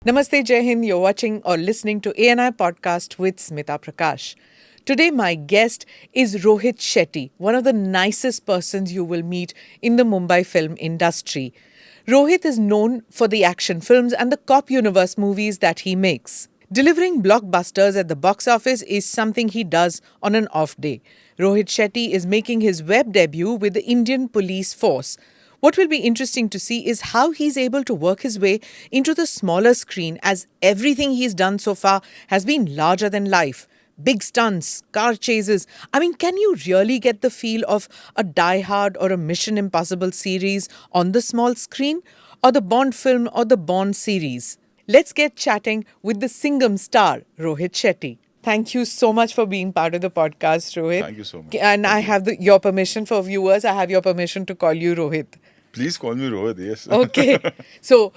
Namaste, Jai Hind. You're watching or listening to ANI Podcast with Smita Prakash. Today, my guest is Rohit Shetty, one of the nicest persons you will meet in the Mumbai film industry. Rohit is known for the action films and the cop universe movies that he makes. Delivering blockbusters at the box office is something he does on an off day. Rohit Shetty is making his web debut with the Indian Police Force. What will be interesting to see is how he's able to work his way into the smaller screen, as everything he's done so far has been larger than life. Big stunts, car chases. I mean, can you really get the feel of a Die Hard or a Mission Impossible series on the small screen? Or the Bond film or the Bond series? Let's get chatting with the Singham star, Rohit Shetty. Thank you so much for being part of the podcast, Rohit. Thank you so much. And I have your permission for viewers. I have your permission to call you Rohit. Please call me Rohit, yes. Okay. So,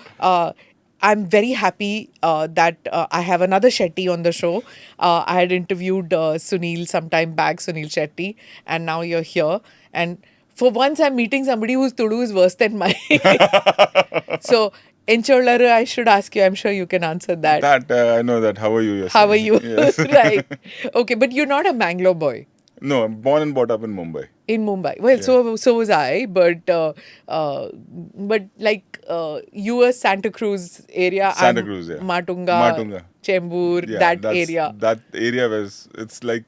I'm very happy that I have another Shetty on the show. I had interviewed Sunil some time back, Sunil Shetty, and now you're here. And for once, I'm meeting somebody whose Tudu is worse than mine. So, Encholara, I should ask you. I'm sure you can answer that. I know that. How are you? Yes. How are you? Yes. Right. Okay, but you're not a Bangalore boy. No, I'm born and brought up in Mumbai. In Mumbai. Well, Yeah. so was I, but you were Santa Cruz area. Santa I'm Cruz, yeah. Matunga, Chembur, that area. That area was, it's like,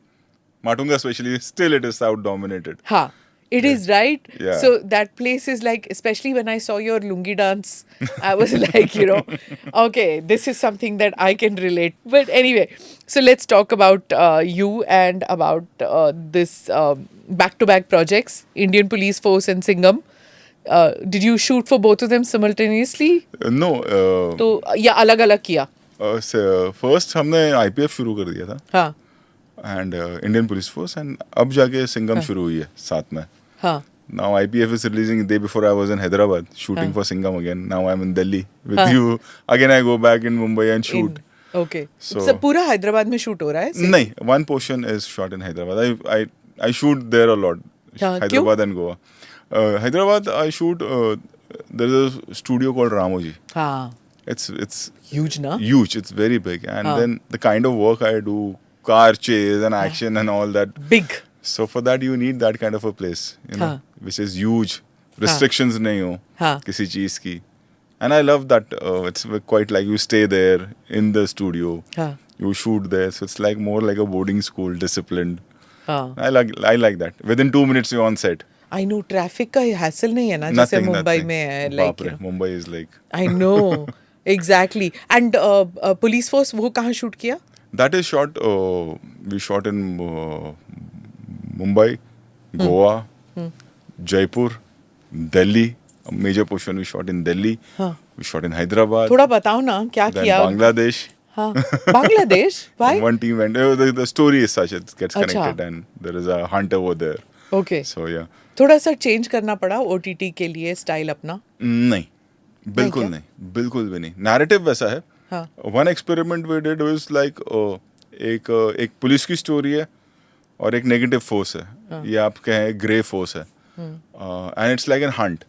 Matunga especially, still it is South dominated. Ha. It is, right? Yeah. So that place is like, especially when I saw your Lungi Dance, I was like, okay, this is something that I can relate. But anyway, so let's talk about you and about this back-to-back projects, Indian Police Force and Singham. Did you shoot for both of them simultaneously? No. तो या अलग-अलग किया? First हमने IPF शुरू कर दिया था. हाँ. And Indian Police Force, and अब जाके सिंघम शुरू हुई है साथ में. हाँ. Now IPF is releasing. The day before I was in Hyderabad shooting for Singham again. Now I'm in Delhi with you. Again I go back in Mumbai and shoot. Okay. So पूरा हैदराबाद में shoot हो रहा है? नहीं, one portion is shot in Hyderabad. I shoot there a lot. हाँ, Hyderabad and Goa. Hyderabad I shoot. There is a studio called Ramoji. हाँ. It's Huge, na? huge. It's very big, and then the kind of work I do, car chase and action and all that. Big. So for that you need that kind of a place, which is huge. Restrictions नहीं हो किसी चीज की. And I love that. It's quite like you stay there in the studio. You shoot there, so it's like more like a boarding school, disciplined. I like that. Within 2 minutes you're on set. I know traffic का hassle नहीं है ना जैसे मुंबई में है. Like, Mumbai is like. I know. Exactly. And police force वो कहाँ shoot किया? That is shot. We shot in Mumbai, Goa, Jaipur, Delhi. A major portion we shot in Delhi. We shot in Hyderabad. थोड़ा बताओ ना क्या Then किया? Bangladesh. हाँ. Bangladesh? Why? One team went. The story is such, it gets connected, and there is a hunt over there. Okay. So yeah. थोड़ा सा change करना पड़ा OTT के लिए style अपना? नहीं, बिल्कुल नहीं, बिल्कुल भी नहीं. Narrative वैसा है. One experiment we did was like एक पुलिस की story है और एक negative force है. ये आप कहें grey force है. And it's like a hunt.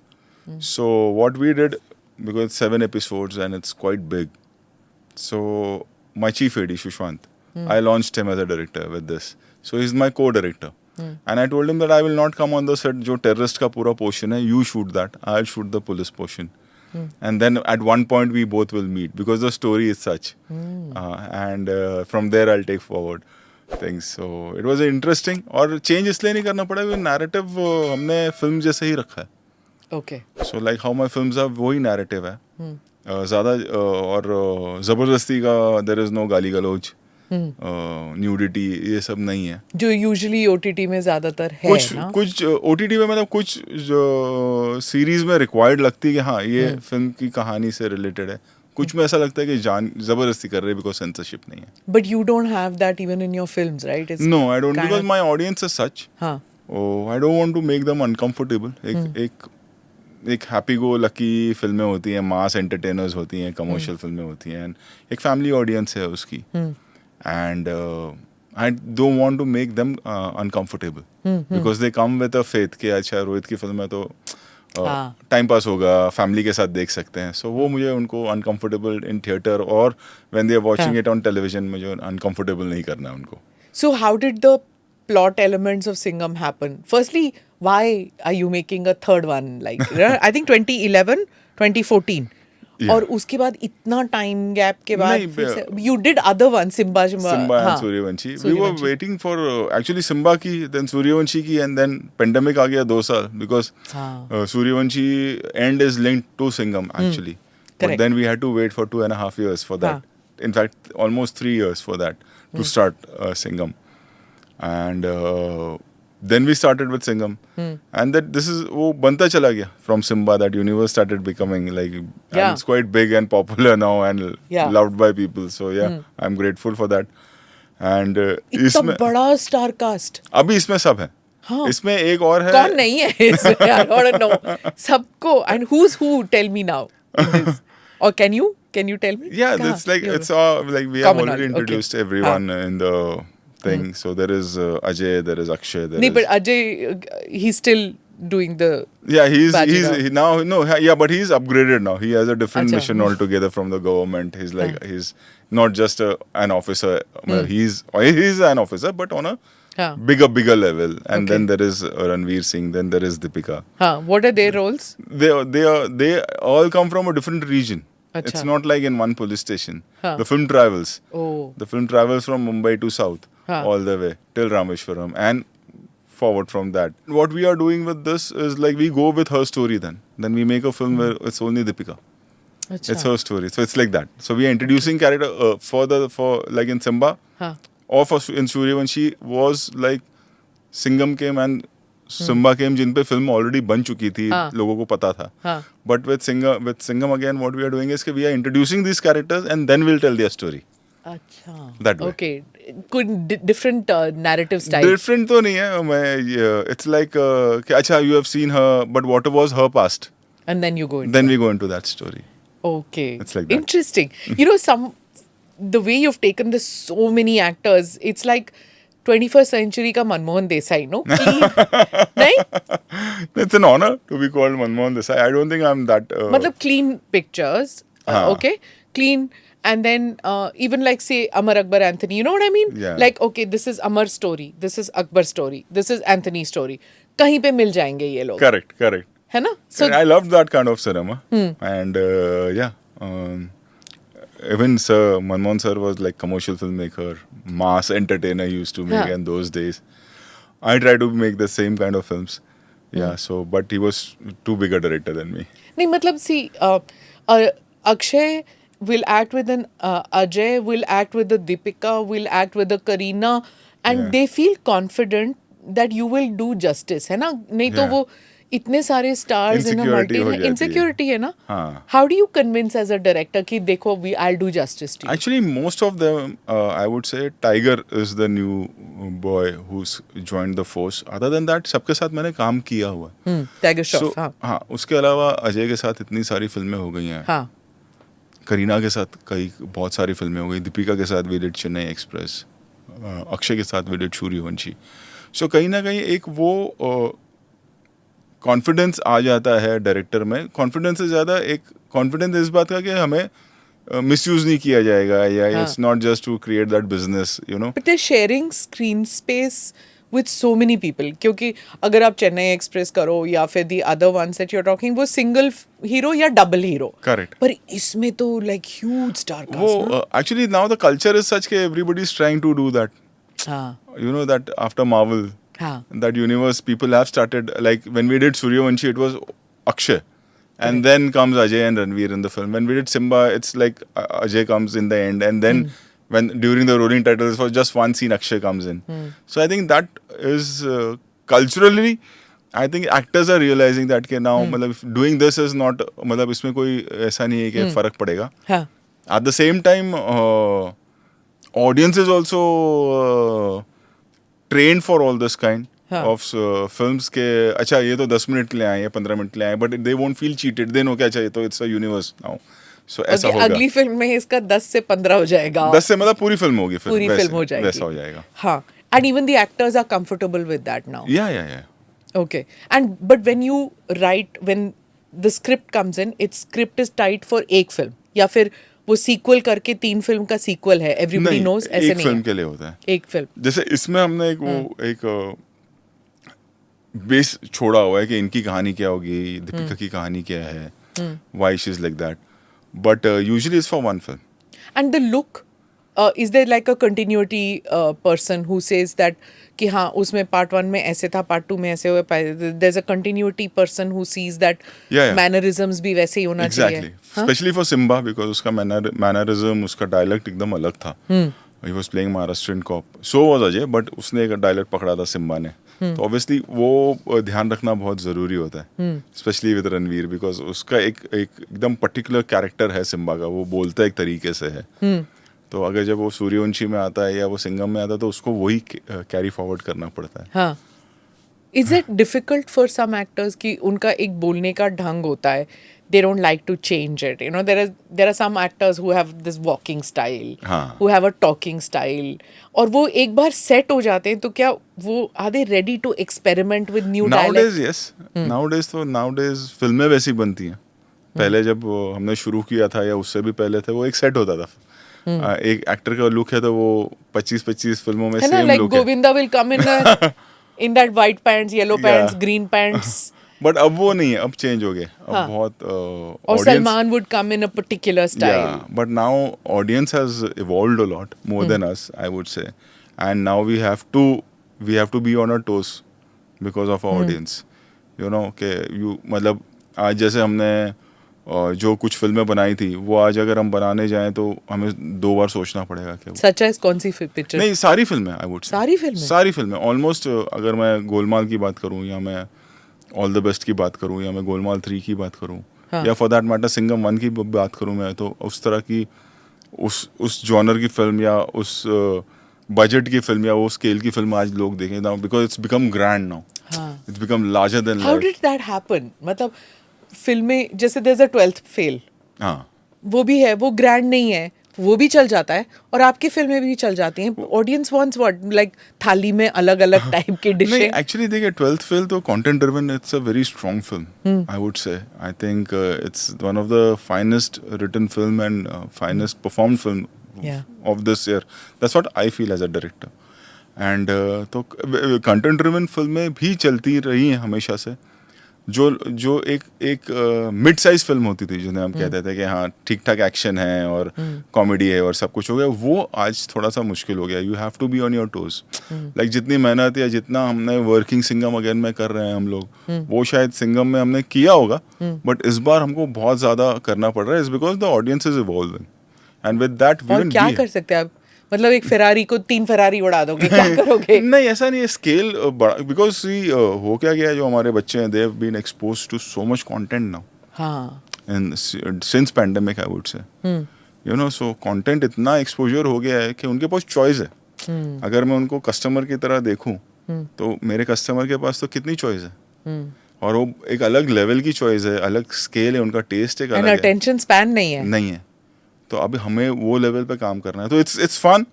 So what we did, because it's 7 episodes and it's quite big. So my chief AD Shushwant, I launched him as a director with this. So he's my co-director. And I told him that I will not come on the set. जो terrorist का पूरा portion है, you shoot that. I'll shoot the police portion. And then at one point we both will meet because the story is such. And from there I'll take forward things. So it was interesting. और change इसलिए नहीं करना पड़ा, narrative हमने film जैसे ही रखा है. Okay. So like how my films are, वही narrative है. ज़्यादा और ज़बरदस्ती का there is no गाली गलौज, न्यूडिटी, ये सब नहीं है जो यूजुअली ओटीटी में ज्यादातर है ना. कुछ ओटीटी में मतलब कुछ सीरीज में रिक्वायर्ड लगती है कि हाँ ये फिल्म की कहानी से रिलेटेड है. कुछ में ऐसा लगता है कि जबरदस्ती कर रहे हैं बिकॉज सेंसरशिप नहीं है. But you don't have that even in your films, right? No, I don't, because my audience is such. I don't want to make them uncomfortable. एक हैप्पी गो लकी फिल्में होती हैं, मास एंटरटेनर्स होती हैं, commercial फिल्में होती हैं, एंड एक फैमिली ऑडियंस है उसकी. And I don't want to make them uncomfortable because they come with a faith कि अच्छा रोहित की फिल्म है तो टाइम पास होगा, फैमिली के साथ देख सकते हैं. सो वो मुझे उनको अनकंफर्टेबल इन थिएटर और when they are watching it on television मुझे अनकंफर्टेबल नहीं करना है उनको. So how did the plot elements of Singham happen? Firstly, why are you making a third one? Like, I think 2011, 2014. Yeah. और उसके बाद इतना टाइम गैप के बाद नहीं, you did other one, Simba and Sooryavanshi. We were waiting for actually Simba की, then Sooryavanshi की, and then pandemic आ गया 2 साल because Sooryavanshi end is linked to Singham actually. But then we had to wait for 2.5 years for that. In fact, almost 3 years for that to start Singham. And then we started with Singham. And that this is वो बनता चला गया from Simba. That universe started becoming like and it's quite big and popular now and loved by people. So I'm grateful for that. And इतना बड़ा star cast अभी इसमें सब है. इसमें एक और है. कौन नहीं है इसमें? I don't know. सबको. And who's who? Tell me now. Or can you tell me? Yeah, it's like it's all like we have already introduced everyone in the thing. So there is Ajay, there is Akshay. But Ajay, he's still doing the. Yeah, he's but he's upgraded now. He has a different mission altogether from the government. He's like he's not just an officer. He's an officer, but on a bigger level. And then there is Ranveer Singh. Then there is Deepika. What are their roles? They all come from a different region. Achha. It's not like in one police station. The film travels. The film travels from Mumbai to South all the way till Rameshwaram and forward from that. What we are doing with this is like we go with her story then. Then we make a film where it's only Deepika. Achha. It's her story. So it's like that. So we are introducing character for like in Simba or in Sooryavanshi was like Singham came and Simba came जिन पे film already बन चुकी थी, लोगों को पता था. But with Singham again, what we are doing is कि we are introducing these characters and then we'll tell their story. अच्छा. That way. Okay. Different narrative style. Different तो नहीं है. It's like कि अच्छा you have seen her, but what was her past? And then you go into. Then we go into that story. Okay. It's like that. Interesting. The way you've taken this so many actors, it's like 21st century का Manmohan Desai, no? नहीं? It's an honor to be called Manmohan Desai. I don't think I'm that. मतलब clean pictures, okay? Clean, and then even like say Amar Akbar Anthony, you know what I mean? Yeah. Like okay, this is Amar's story, this is Akbar's story, this is Anthony's story. कहीं पे मिल जाएंगे ये लोग. Correct. है ना? So I loved that kind of cinema, and even Sir Manmohan sir was like commercial filmmaker, mass entertainer used to make in those days. I try to make the same kind of films. So but he was too big a director than me. नहीं मतलब see Akshay will act with an Ajay, will act with the Deepika, will act with the Kareena, and they feel confident that you will do justice, है ना? नहीं तो वो इतने सारे stars in a multi insecurity है ना? How do you convince as a director कि देखो I'll do justice to you? Actually, most of them, I would say Tiger is the new boy who's joined the force. Other than that, सबके साथ मैंने काम किया हुआ. Tiger Shroff. हाँ, उसके अलावा अजय के साथ इतनी सारी फिल्में हो गई हैं. करीना के साथ बहुत सारी फिल्में हो गई. दीपिका के साथ we did Chennai express. Akshay के साथ we did सूर्यवंशी. So कहीं ना कहीं एक वो कॉन्फिडेंस आ जाता है डायरेक्टर में. कॉन्फिडेंस से ज़्यादा एक कॉन्फिडेंस इस बात का कि हमें मिसयूज नहीं किया जाएगा या it's not just to create that business, you know. But they sharing screen space with so many people क्योंकि अगर आप चेन्नई एक्सप्रेस करो या फिर the other ones that you're talking वो single hero या double hero. Correct. पर इसमें तो like huge star cast. वो actually now the culture is such कि everybody is trying to do that. You know that after Marvel, that universe, people have started, like when we did Sooryavanshi, it was Akshay. And then comes Ajay and Ranveer in the film. When we did Simba, it's like Ajay comes in the end. And then when during the rolling titles, for just one scene, Akshay comes in. So I think that is culturally, I think actors are realizing that कि now मतलब doing this is not, मतलब इसमें कोई ऐसा नहीं है कि फर्क पड़ेगा. At the same time, audience is also trained for all this kind of films के अच्छा ये तो 10 मिनट के लिए आए हैं 15 मिनट के लिए आए, but they won't feel cheated. They know कि अच्छा ये तो it's a universe now. So ऐसा होगा. अगली फिल्म में इसका 10 से 15 हो जाएगा. 10 से मतलब पूरी फिल्म होगी फिर. पूरी फिल्म हो जाएगी. वैसा हो जाएगा. हाँ. And even the actors are comfortable with that now. Yeah. Okay. And but when you write, when the script comes in, its script is tight for एक फिल्म, या फिर वो सीक्वल करके 3 फिल्म का सीक्वल है, एवरीबडी नहीं, knows, ऐसे एक नहीं फिल्म है? के लिए होता है. एक फिल्म. जैसे इसमें हमने एक बेस छोड़ा हुआ है कि इनकी कहानी क्या होगी, दीपिका की कहानी क्या है, why she is like that, but usually it's for one film. And the look, is there like a continuity person who says that कि हाँ उसमें part 1 में ऐसे था, part 2 में ऐसे हुए, there's a continuity person who sees that Yeah. mannerisms भी वैसे ही होना चाहिए. Exactly. Especially for Simba, because उसका mannerism, उसका dialect एकदम अलग था. He was playing Maharashtrian cop. So was Ajay, but उसने एक dialect पकड़ा था सिम्बा ने. तो obviously वो ध्यान रखना बहुत ज़रूरी होता है. Especially with रणवीर, because उसका एक एकदम particular character है सिम्बा का, वो बोलता एक तरीके से है. तो अगर जब वो सूर्यवंशी में आता है या वो सिंघम में आता है तो उसको वही कैरी फॉरवर्ड करना पड़ता है. हाँ. Is it difficult for some actors कि उनका एक बोलने का ढंग होता है, they don't like to change it, you know, there are some actors who have this walking style, हाँ. who have a talking style, और वो एक बार सेट हो जाते हैं तो क्या वो are they ready to experiment with new Nowadays, dialect? yes. Nowadays फिल्में वैसी बनती हैं. पहले जब हमने शुरू किया था या उससे भी पहले थे, वो एक सेट होता था. एक एक्टर का लुक है तो वो 25-25 फिल्मों में सेम like लुक है. Govinda will come in that white pants, yellow pants, green pants. But अब वो नहीं है, अब चेंज हो गया. अब बहुत और Salman would come in a particular style. Yeah, but now audience has evolved a lot more than us, I would say, and now we have to be on our toes because of our audience. You know, कि मतलब आज जैसे हमने जो कुछ फिल्में बनाई थी, वो आज अगर हम बनाने जाएं तो हमें 2 बार सोचना पड़ेगा कि सच है. कौन सी पिक्चर? नहीं, सारी फिल्में, आई वुड से सारी फिल्में ऑलमोस्ट. अगर मैं गोलमाल की बात करूं, या मैं ऑल द बेस्ट की बात करूं, या मैं गोलमाल 3 की बात करूं, या फॉर दैट मैटर सिंघम 1 की बात करूं, मैं तो उस तरह की उस जॉनर की फिल्म या उस बजट की फिल्म या वो स्केल की फिल्म आज लोग देखें ना, because it's become grand now. It's become larger than life. How did that happen? मतलब फिल्में जैसे there is a 12th fail, हाँ, वो भी है, वो ग्रैंड नहीं है, वो भी चल जाता है, और आपकी फिल्में भी चल जाती हैं. ऑडियंस वांट्स व्हाट, लाइक थाली में अलग अलग टाइप की डिशें. नहीं, एक्चुअली देखिए 12th फेल तो content driven, it's a very strong film, I would say. I think it's one of the finest written film and finest performed film of this year. That's what I feel as a director. And तो content driven फिल्में भी चलती रही हैं हमेशा से. जो एक मिड साइज फिल्म होती थी, जिन्हें हम कहते थे कि हाँ ठीक ठाक एक्शन है और कॉमेडी है और सब कुछ हो गया, वो आज थोड़ा सा मुश्किल हो गया. You have to be on your toes. Like जितनी मेहनत या जितना हमने वर्किंग सिंघम अगेन में कर रहे हैं हम लोग, वो शायद सिंघम में हमने किया होगा, बट इस बार हमको बहुत ज़्यादा करना पड़ रहा है. Is because the audience is evolving, and with that we क्या कर सकते हैं आप? मतलब एक फेरारी को 3 फेरारी उड़ा दोगे, क्या करोगे? नहीं, ऐसा नहीं है. स्केल बड़ा, बिकॉज हो क्या गया, जो हमारे बच्चे हैं, they have been exposed to so much content now. हाँ. And since pandemic I would say, you know, so content इतना एक्सपोजर हो गया है कि उनके पास चॉइस है. अगर मैं उनको कस्टमर की तरह देखूं, तो मेरे कस्टमर के पास तो कितनी चॉइस है, और वो एक अलग लेवल की चॉइस है, अलग स्केल है, उनका टेस्ट एक अलग है, अटेंशन स्पैन नहीं है. तो अभी हमें वो लेवल पे काम करना है. तो it's fun.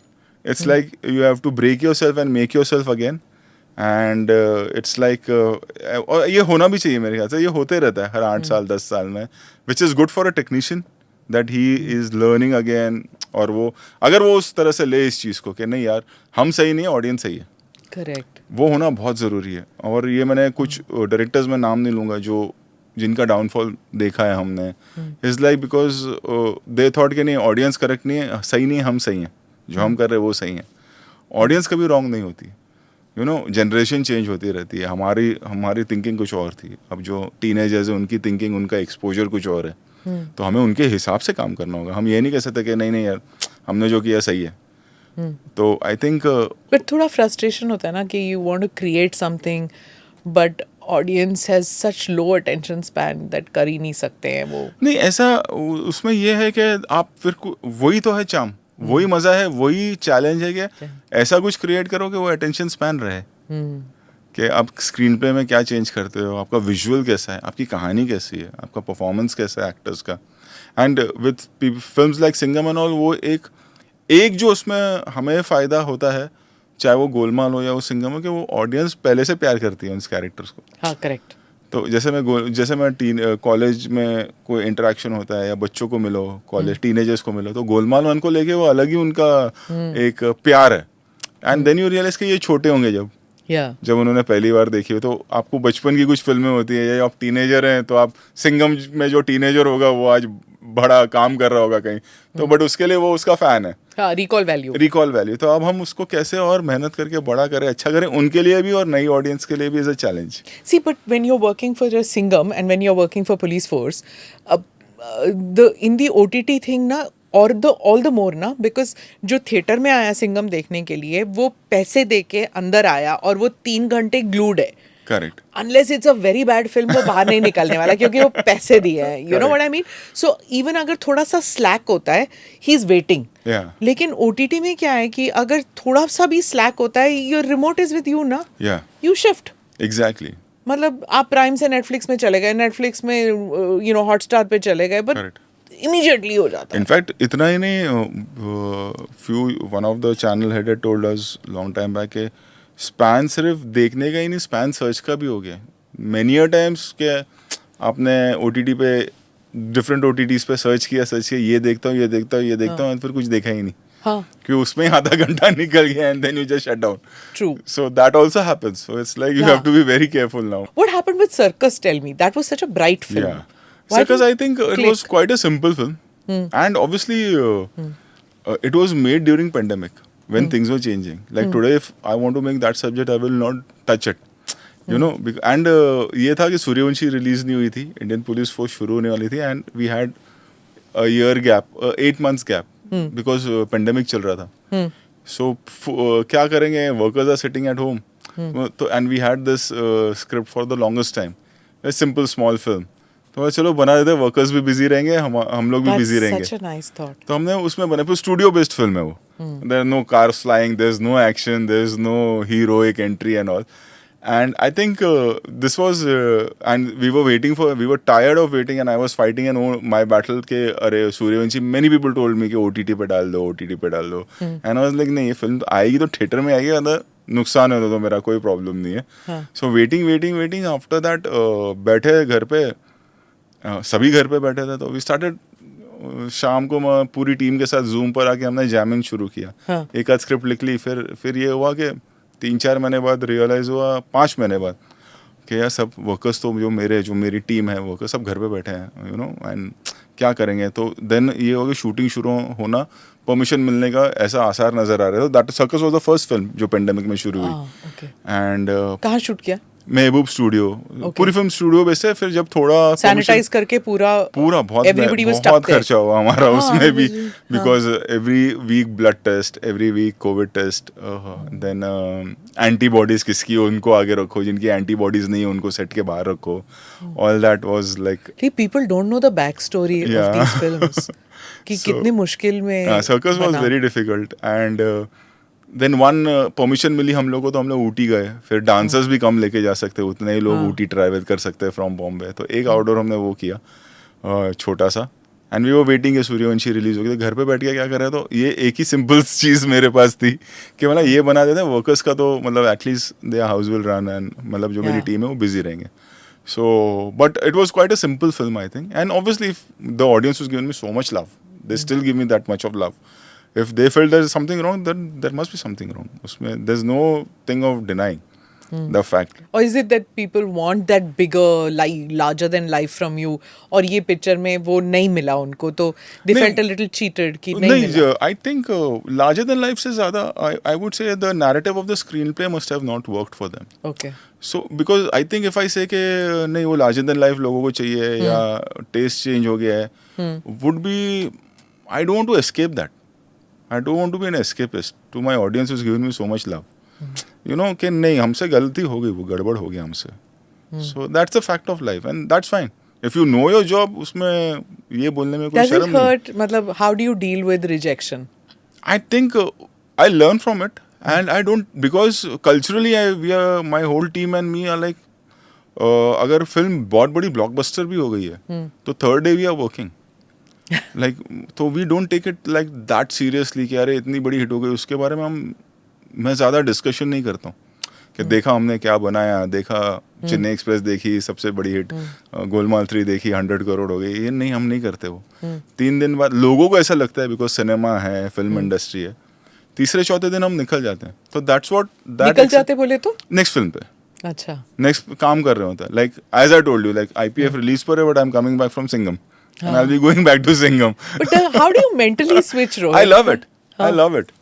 It's like you have to break yourself and make yourself again. And it's like, और ये होना भी चाहिए मेरे ख्याल से. ये होते रहता है हर 8 साल 10 साल में, which is good for a technician, that he is learning again. और वो अगर वो उस तरह से ले इस चीज़ को कि नहीं यार, हम सही नहीं है, ऑडियंस सही है. करेक्ट. वो होना बहुत ज़रूरी है. और ये मैंने कुछ डायरेक्टर्स में नाम नहीं लूँगा जिनका डाउनफॉल देखा है हमने. Is like because they thought कि नहीं, ऑडियंस करेक्ट नहीं है, सही नहीं है, हम सही हैं, जो हम कर रहे हैं वो सही है. ऑडियंस कभी रॉन्ग नहीं होती. यू नो, जनरेशन चेंज होती रहती है. हमारी थिंकिंग कुछ और थी, अब जो टीनेजर्स है उनकी थिंकिंग, उनका एक्सपोजर कुछ और है. तो हमें उनके हिसाब से काम करना होगा. हम ये नहीं कह सकते कि नहीं यार, हमने जो किया सही है. तो आई थिंक बट थोड़ा फ्रस्ट्रेशन होता है ना कि you want to create something, but audience has such low attention span that कर ही नहीं सकते हैं वो. नहीं, ऐसा उसमें ये है कि आप फिर वही तो है चाम, वही मज़ा है, वही चैलेंज है कि ऐसा कुछ क्रिएट करो कि वो अटेंशन स्पैन रहे. कि आप स्क्रीन प्ले में क्या चेंज करते हो, आपका विजुअल कैसा है, आपकी कहानी कैसी है, आपका परफॉर्मेंस कैसा है एक्टर्स का. And with films like Singham and all, वो एक जो उसमें हमें फ़ायदा होता है चाहे वो गोलमाल हो या वो सिंघम हो, कि वो ऑडियंस पहले से प्यार करती है उन कैरेक्टर्स को. हाँ करेक्ट. तो जैसे मैं कॉलेज में कोई इंटरेक्शन होता है या बच्चों को मिलो, कॉलेज टीनेजर्स को मिलो, तो गोलमाल 1 को लेके वो अलग ही उनका एक प्यार है. एंड देन यू रियलाइज कि ये छोटे होंगे जब उन्होंने पहली बार देखी हो. तो आपको बचपन की कुछ फिल्में होती है, या आप टीनेजर हैं तो आप सिंघम में जो टीनेजर होगा वो आज बड़ा काम कर रहा होगा कहीं, तो बट उसके लिए वो उसका फैन है. Recall value. तो अब हम उसको कैसे और मेहनत करके बड़ा करें, अच्छा करें उनके लिए भी और नई ऑडियंस के लिए भी, is a challenge. See, but when you're working for a Singham and when you're working for police force, in the OTT thing ना, और all the more ना, because जो थिएटर में आया सिंघम देखने के लिए, वो पैसे दे के अंदर आया और वो 3 घंटे ग्लूड है. Correct. Unless it's a very bad film, वो बाहर नहीं निकलने वाला क्योंकि वो पैसे दिए हैं. You know what I mean? So even अगर थोड़ा सा स्लैक होता है, he is waiting. लेकिन OTT में क्या है कि अगर थोड़ा सा भी स्लैक होता है, your remote is with you ना. You shift. Exactly. मतलब आप प्राइम से नेटफ्लिक्स में चले गए, नेटफ्लिक्स में हॉटस्टार पे चले गए, बट इमीडिएटली हो जाता है. इनफैक्ट इतना ही नहीं, one of the channel head told us long time back के स्पैन सिर्फ देखने का ही नहीं, स्पैन सर्च का भी हो गया. मेनी अ टाइम्स के आपने OTT पे डिफरेंट OTTs पे सर्च किया, ये देखता हूँ और फिर कुछ देखा ही नहीं. हाँ. कि उसमें ही आधा घंटा निकल गया and then you just shut down. True. So that also happens. So it's like you have to be very careful now. What happened with Circus? Tell me. That was such a bright film. Yeah. Circus, I think it was quite a simple film. And obviously it was made during pandemic when things were changing. Like today if I want to make that subject, I will not touch it. You know, and ये था कि Suryavanshi release नहीं हुई थी, Indian police force शुरू होने वाली थी, and we had a year gap, 8 months gap, because pandemic चल रहा था. सो क्या करेंगे, workers are sitting at home, तो and we had this script for the longest time, simple small film. तो चलो बना देते, वर्कर्स भी बिजी रहेंगे, हम लोग भी बिजी रहेंगे. Such a nice thought. तो हमने उसमें बना, फिर स्टूडियो बेस्ड फिल्म है वो. There are no cars flying, there is no action, there is no heroic entry and all. And I think this was, and we were tired of waiting, and I was fighting my battle के अरे Suryavanshi, many people told me कि OTT पे डाल दो, and I was like नहीं, ये film आएगी तो थिएटर में आएगी, अगर नुकसान होता तो मेरा कोई प्रॉब्लम नहीं है. So waiting after that बैठे घर पे, सभी घर पे बैठे थे, तो we started शाम को मैं पूरी टीम के साथ जूम पर आके हमने जैमिंग शुरू किया. एक आध स्क्रिप्ट लिख ली, फिर ये हुआ कि 3-4 महीने बाद रियलाइज हुआ, 5 महीने बाद, कि यार सब वर्कर्स तो जो मेरी टीम है वर्कर्स सब घर पे बैठे हैं, यू नो, एंड क्या करेंगे. तो देन ये हो गया शूटिंग शुरू होना, परमिशन मिलने का ऐसा आसार नजर आ रहा है. That circus was the first film जो पेंडेमिक में शुरू हुई. एंड कहाँ शूट किया? महबूब स्टूडियो. पूरी फिल्म स्टूडियो बेस्ड है. फिर जब थोड़ा सैनिटाइज करके पूरा बहुत खर्चा हुआ हमारा उसमें भी, because every week blood test, every week covid test, then antibodies किसकी हो उनको आगे रखो, जिनकी एंटीबॉडीज नहीं है उनको सेट के बाहर रखो. All that was like, people don't know the back story of these films कि कितनी मुश्किल में. Circus was very difficult. And then one permission मिली हम लोग को, तो हम लोग ऊटी गए. फिर डांसर्स भी कम लेके जा सकते, उतने ही लोग ऊटी ट्रैवल कर सकते हैं फ्रॉम बॉम्बे. तो एक आउटडोर हमने वो किया छोटा सा, एंड वी वर वेटिंग है सूर्यवंशी रिलीज हो गई. घर पे बैठ के क्या कर रहे, तो ये एक ही सिंपल चीज़ मेरे पास थी कि मतलब ये बना देते हैं वर्कर्स का, तो मतलब at least their house will run, and मतलब जो मेरी टीम है वो बिजी रहेंगे. So but it was quite a simple film I think, and obviously the audience was given me so much love, they still give me that much of love. If they felt there is something wrong, then there must be something wrong. There's no thing of denying the fact. Or is it that people want that bigger, larger than life from you? और ये picture में वो नहीं मिला उनको, तो they felt a little cheated कि नहीं मिला. I think larger than life से ज़्यादा, I would say the narrative of the screenplay must have not worked for them. Okay. So because I think if I say कि नहीं वो larger than life लोगों को चाहिए, या taste change हो गया है, would be, I don't want to escape that. I don't want to be an escapist to my audience who's given me so much love. You know कि नहीं, हमसे गलती हो गई, वो गड़बड़ हो गया हमसे. So that's the fact of life, and that's fine. If you know your job, उसमें ये बोलने में कोई शर्म नहीं. Does it hurt? मतलब how do you deal with rejection? I think I learn from it, and I don't, because culturally my whole team and me are like, अगर फिल्म बहुत बड़ी ब्लॉकबस्टर भी हो गई है, तो third day we are working. तो we don't take it like that seriously कि अरे इतनी बड़ी हिट हो गई, उसके बारे में हम मैं ज़्यादा डिस्कशन नहीं करता हूँ कि देखा हमने क्या बनाया, देखा चेन्नई एक्सप्रेस देखी सबसे बड़ी हिट, गोलमाल 3 देखी 100 करोड़ हो गई, ये नहीं, हम नहीं करते वो। 3 दिन बाद लोगों को ऐसा लगता है बिकॉज सिनेमा है, फिल्म इंडस्ट्री है, तीसरे चौथे दिन हम निकल जाते हैं। तो दैट्स व्हाट निकल जाते बोले तो नेक्स्ट फिल्म पे, अच्छा नेक्स्ट काम कर रहे होते हैं। Like as I told you, like IPF release पर है but I am coming back from Singham and I'll be going back to Singham. But how do you mentally switch, Rohit? I love it. I love it.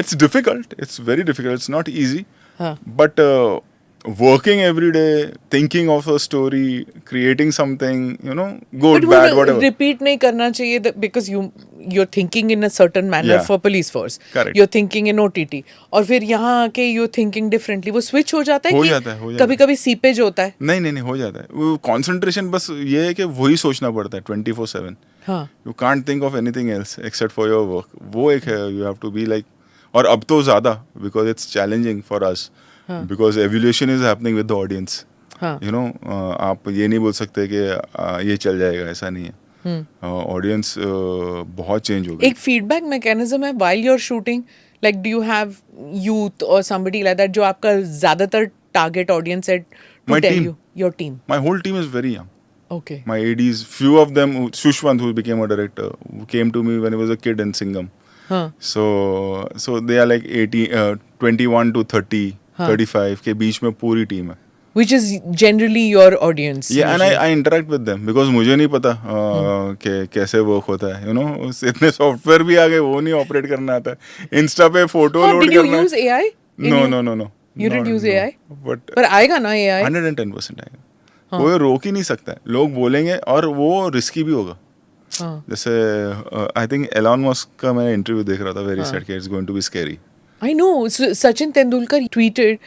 It's difficult. It's very difficult. It's not easy. But working every day, thinking of a story, creating something, you know, good, but bad, whatever. Repeat नहीं करना चाहिए because you're thinking in a certain manner Yeah. for police force. Correct. You're thinking in OTT. और फिर यहाँ आके you're thinking differently. वो switch हो जाता है हो कि जाता है, हो जाता है। कभी-कभी सीपेज होता है? नहीं हो जाता है। वो कंसंट्रेशन बस ये है कि वही सोचना पड़ता है 24/7. हाँ. You can't think of anything else except for your work. वो एक है, you have to be like, और अब तो ज़्यादा because it's challenging for us. Because evolution is happening with the audience. You know, आप ये नहीं बोल सकते कि ये चल जाएगा, ऐसा नहीं है। ऑडियंस बहुत चेंज हो गई। एक फीडबैक मैकेनिज्म है while you're shooting, like do you have youth or somebody like that जो आपका ज़्यादातर target audience है to My tell team. you? Your team. My whole team is very young. Okay. My ADs, few of them, Shushwant, who became a director, who came to me when I was a kid in Singham. So they are like 21 to 30, 35 के बीच में पूरी team है. Which is generally your audience. Yeah, and I interact with them because मुझे नहीं पता कि कैसे work होता है. You know, इतने सॉफ्टवेयर भी आ गए, वो नहीं ऑपरेट करना आता है. इंस्टा पे फोटो लोड करना. Did you use AI? No. You didn't use AI? But पर आएगा ना AI? 110% आएगा. कोई रोक ही नहीं सकता है. लोग बोलेंगे और वो रिस्की भी होगा. जैसे आई थिंक एलॉन मस्क का मैं इंटरव्यू देख रहा था, वेरी सेड कि it's going to be scary. I know. Sachin Tendulkar tweeted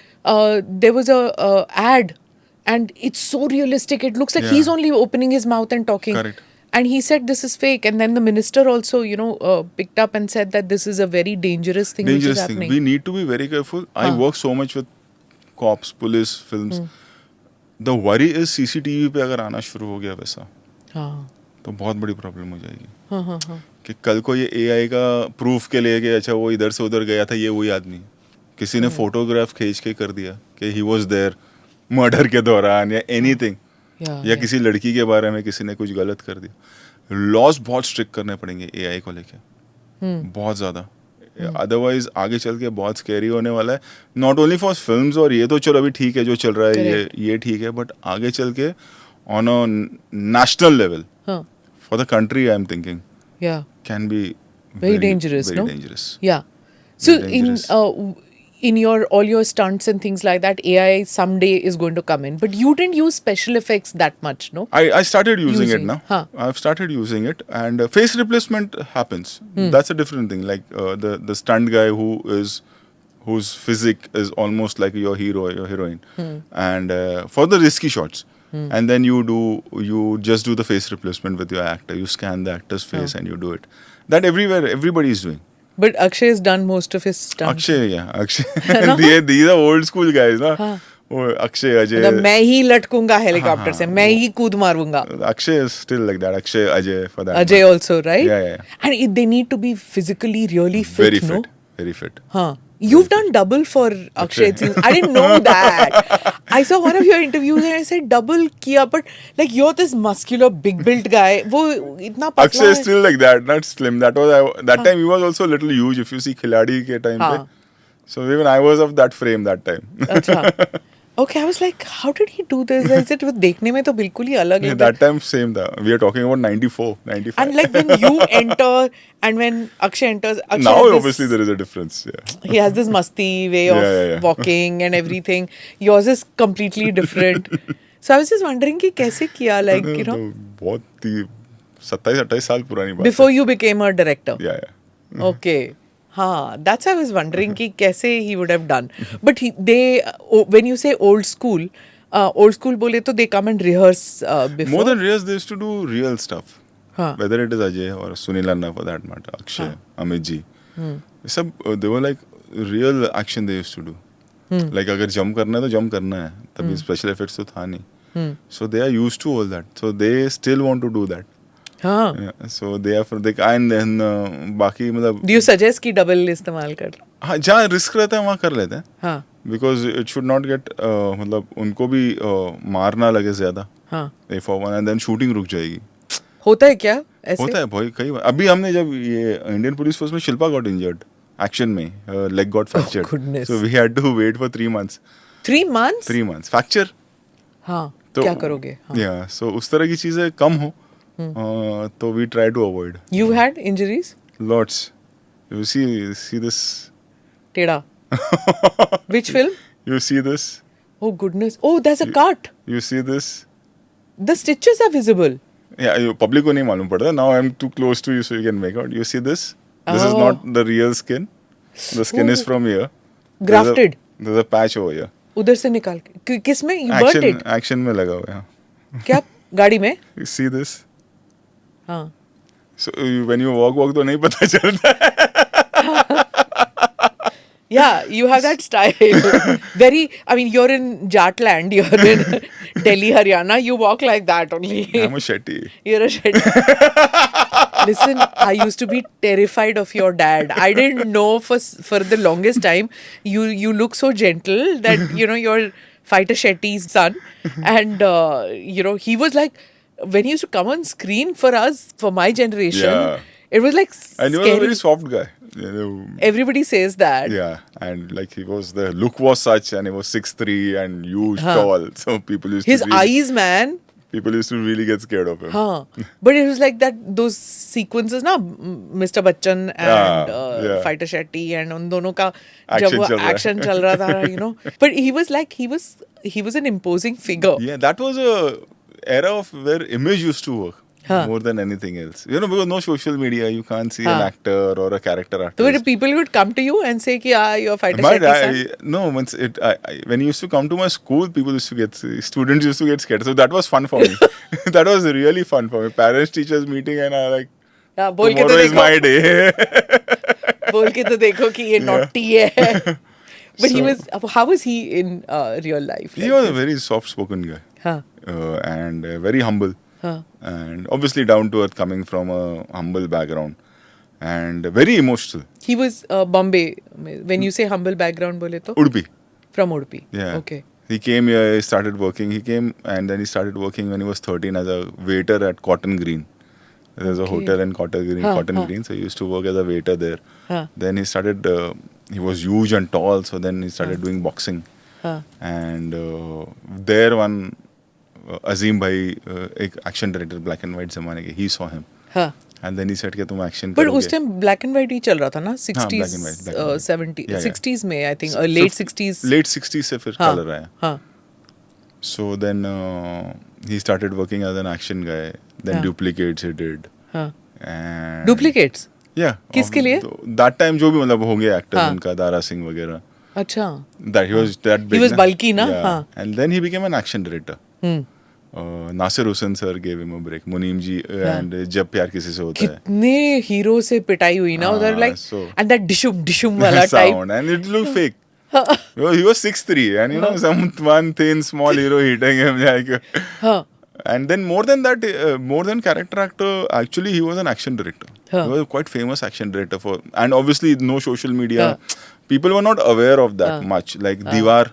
there was a ad and it's so realistic. It looks like he's only opening his mouth and talking. Correct. And he said this is fake. And then the minister also, picked up and said that this is a very dangerous thing which is happening. We need to be very careful. I work so much with cops, police, films. The worry is CCTV पे अगर आना शुरू हो गया वैसा, तो बहुत बड़ी प्रॉब्लम हो जाएगी. कि कल को ये AI का प्रूफ के लिए कि अच्छा वो इधर से उधर गया था, ये वही आदमी, किसी ने फोटोग्राफ खींच के कर दिया कि ही वाज देयर मर्डर के दौरान या एनीथिंग, या किसी लड़की के बारे में किसी ने कुछ गलत कर दिया. लॉज बहुत स्ट्रिक्ट करने पड़ेंगे AI को लेके, बहुत ज़्यादा. अदरवाइज आगे चल के बहुत स्कैरी होने वाला है. नॉट ओनली फॉर फिल्म्स, और ये तो चलो अभी ठीक है जो चल रहा है, ये ठीक है, बट आगे चल के on a national level for the country I am thinking can be very dangerous, very no? dangerous. Yeah. So dangerous. in all your stunts and things like that, AI someday is going to come in. But you didn't use special effects that much, no? I started using it now. I've started using it, and face replacement happens. That's a different thing. Like the stunt guy whose physique is almost like your hero or your heroine, and for the risky shots. And then you just do the face replacement with your actor. You scan the actor's face and you do it. That everybody is doing. But Akshay has done most of his stunts. Akshay. These are old school guys, na? Akshay, Ajay. मैं ही लटकूंगा helicopter से, मैं ही कूद मारूंगा. Akshay is still like that. Akshay, Ajay, for that. Ajay also, right? Yeah. And they need to be physically really fit, Very no? fit. Very fit. You've done double for Akshay. It seems. I didn't know that. I saw one of your interviews and I said double kiya, but like you're this muscular, big built guy. वो इतना पतला Akshay है. is still like that, not slim. That time he was also a little huge. If you see Khiladi के time पे, so even I was of that frame that time. अच्छा. Okay, I was like, how did he do this? I said, वो देखने में तो बिल्कुल ही अलग है. That time same था. We are talking about 94, 95. And like when you enter and when Akshay enters, Akshay now has obviously there is a difference. Yeah. He has this masti way of walking and everything. Yours is completely different. So I was just wondering कि कैसे किया, like, you know. बहुत ही 27-28 साल पुरानी बात. Before you became a director. Yeah. Okay. That's why I was wondering कि कैसे he would have done. But when you say old school बोले तो they come and rehearse before. More than rehearse, they used to do real stuff. Whether it is Ajay or Sunil Anna for that matter, Akshay, Amit ji. They were like real action they used to do. Like अगर jump करना है तो jump करना है. तभी special effects तो था नहीं. So they are used to all that. So they still want to do that. हाँ. Yeah, so they are from the and then बाकी मतलब Do you suggest कि डबल इस्तेमाल कर लो? हाँ जहाँ रिस्क रहता है वहाँ कर लेते हैं. हाँ. Because it should not get मतलब उनको भी मार ना लगे ज्यादा. हाँ. If for one and then shooting रुक जाएगी. होता है क्या ऐसे? होता है भाई कई बार. अभी हमने जब ये इंडियन पुलिस फोर्स में शिल्पा got injured एक्शन में, leg got fractured. goodness. So we had to wait for 3 months. 3 months? 3 months fracture. हाँ. तो क्या करोगे? हाँ. Yeah, so उस तरह की चीजें कम हो तो we try to avoid. You had injuries? Lots. You see this. टेढ़ा. Which film? You see this. Oh goodness. Oh, there's a cut. You see this. The stitches are visible. Yeah, public को नहीं मालूम पड़ता. Now I'm too close to you so you can make out. You see this? This is Oh. not the real skin. The skin is from here. Grafted. There's a patch over here. उधर से निकाल के. किस में? You burnt it? Action में लगा हुआ है. क्या? गाड़ी में? You see this? हाँ. So when you walk तो नहीं पता चलता. Yeah, you have that style. Very, I mean, you're in Jatland, you're in Delhi, Haryana, you walk like that only. I'm a Shetty. You're a Shetty. Listen, I used to be terrified of your dad. I didn't know for the longest time. You look so gentle that, you're Fighter Shetty's son. And, he was like, when he used to come on screen for us, for my generation, Yeah. it was like And he was a very soft guy. Everybody says that. Yeah, and like the look was such, and he was 6'3" and huge, tall. So people used His to really, eyes, man. people used to really get scared of him. हाँ. But it was like that, those sequences ना, Mr. Bachchan and Fighter Shetty and उन दोनों का जब वो action चल रहा था, But he was like, he was an imposing figure. Yeah, that was a era of where image used to work. More than anything else. Because no social media, you can't see an actor or a character artist. So people would come to you and say, you're Fighter Shetty son? No, when he used to come to my school, students used to get scared. So that was fun for me. That was really fun for me. Parents, teachers meeting and I like, tomorrow is my day. बोल के तो देखो कि ये naughty है. But how was he in real life? He was a very soft-spoken guy. And very humble. And obviously down to earth, coming from a humble background and very emotional. He was Bombay. When you say humble background, bole to? Udupi. From Udupi. Yeah. Okay. He came here, he started working. He came and then he started working when he was 13 as a waiter at Cotton Green. There's a hotel in Cotton Green. So he used to work as a waiter there. Then he started, he was huge and tall. So then he started doing boxing. And there one... Azim bhai, एक action director, black and white ज़माने के, he saw him. And then he said कि तुम action But करोगे. उस time black and white ही चल रहा था ना? 60s, black and white. 70s, Yeah. 60s में I think, late 60s. Late 60s से फिर चल रहा है. So then he started working as an action guy. Then Duplicates he did. And Duplicates? Yeah. किसके लिए? That time जो भी मतलब होंगे actors उनका, दारा सिंह वगैरह. अच्छा. That he was that big. He was bulky ना? Yeah. And then he became an action director. Nasir Hussain sir gave him a break. मुनीम जी and जब प्यार किसी से होता है. कितने हीरो से पिटाई हुई ना उधर, like, and that dishum वाला type. Sound, and it looked fake. He was 6'3" and some one thin small hero hitting him like. And then more than that, more than character actor, actually he was an action director. He was a quite famous action director and obviously no social media. People were not aware of that much. Like Diwar,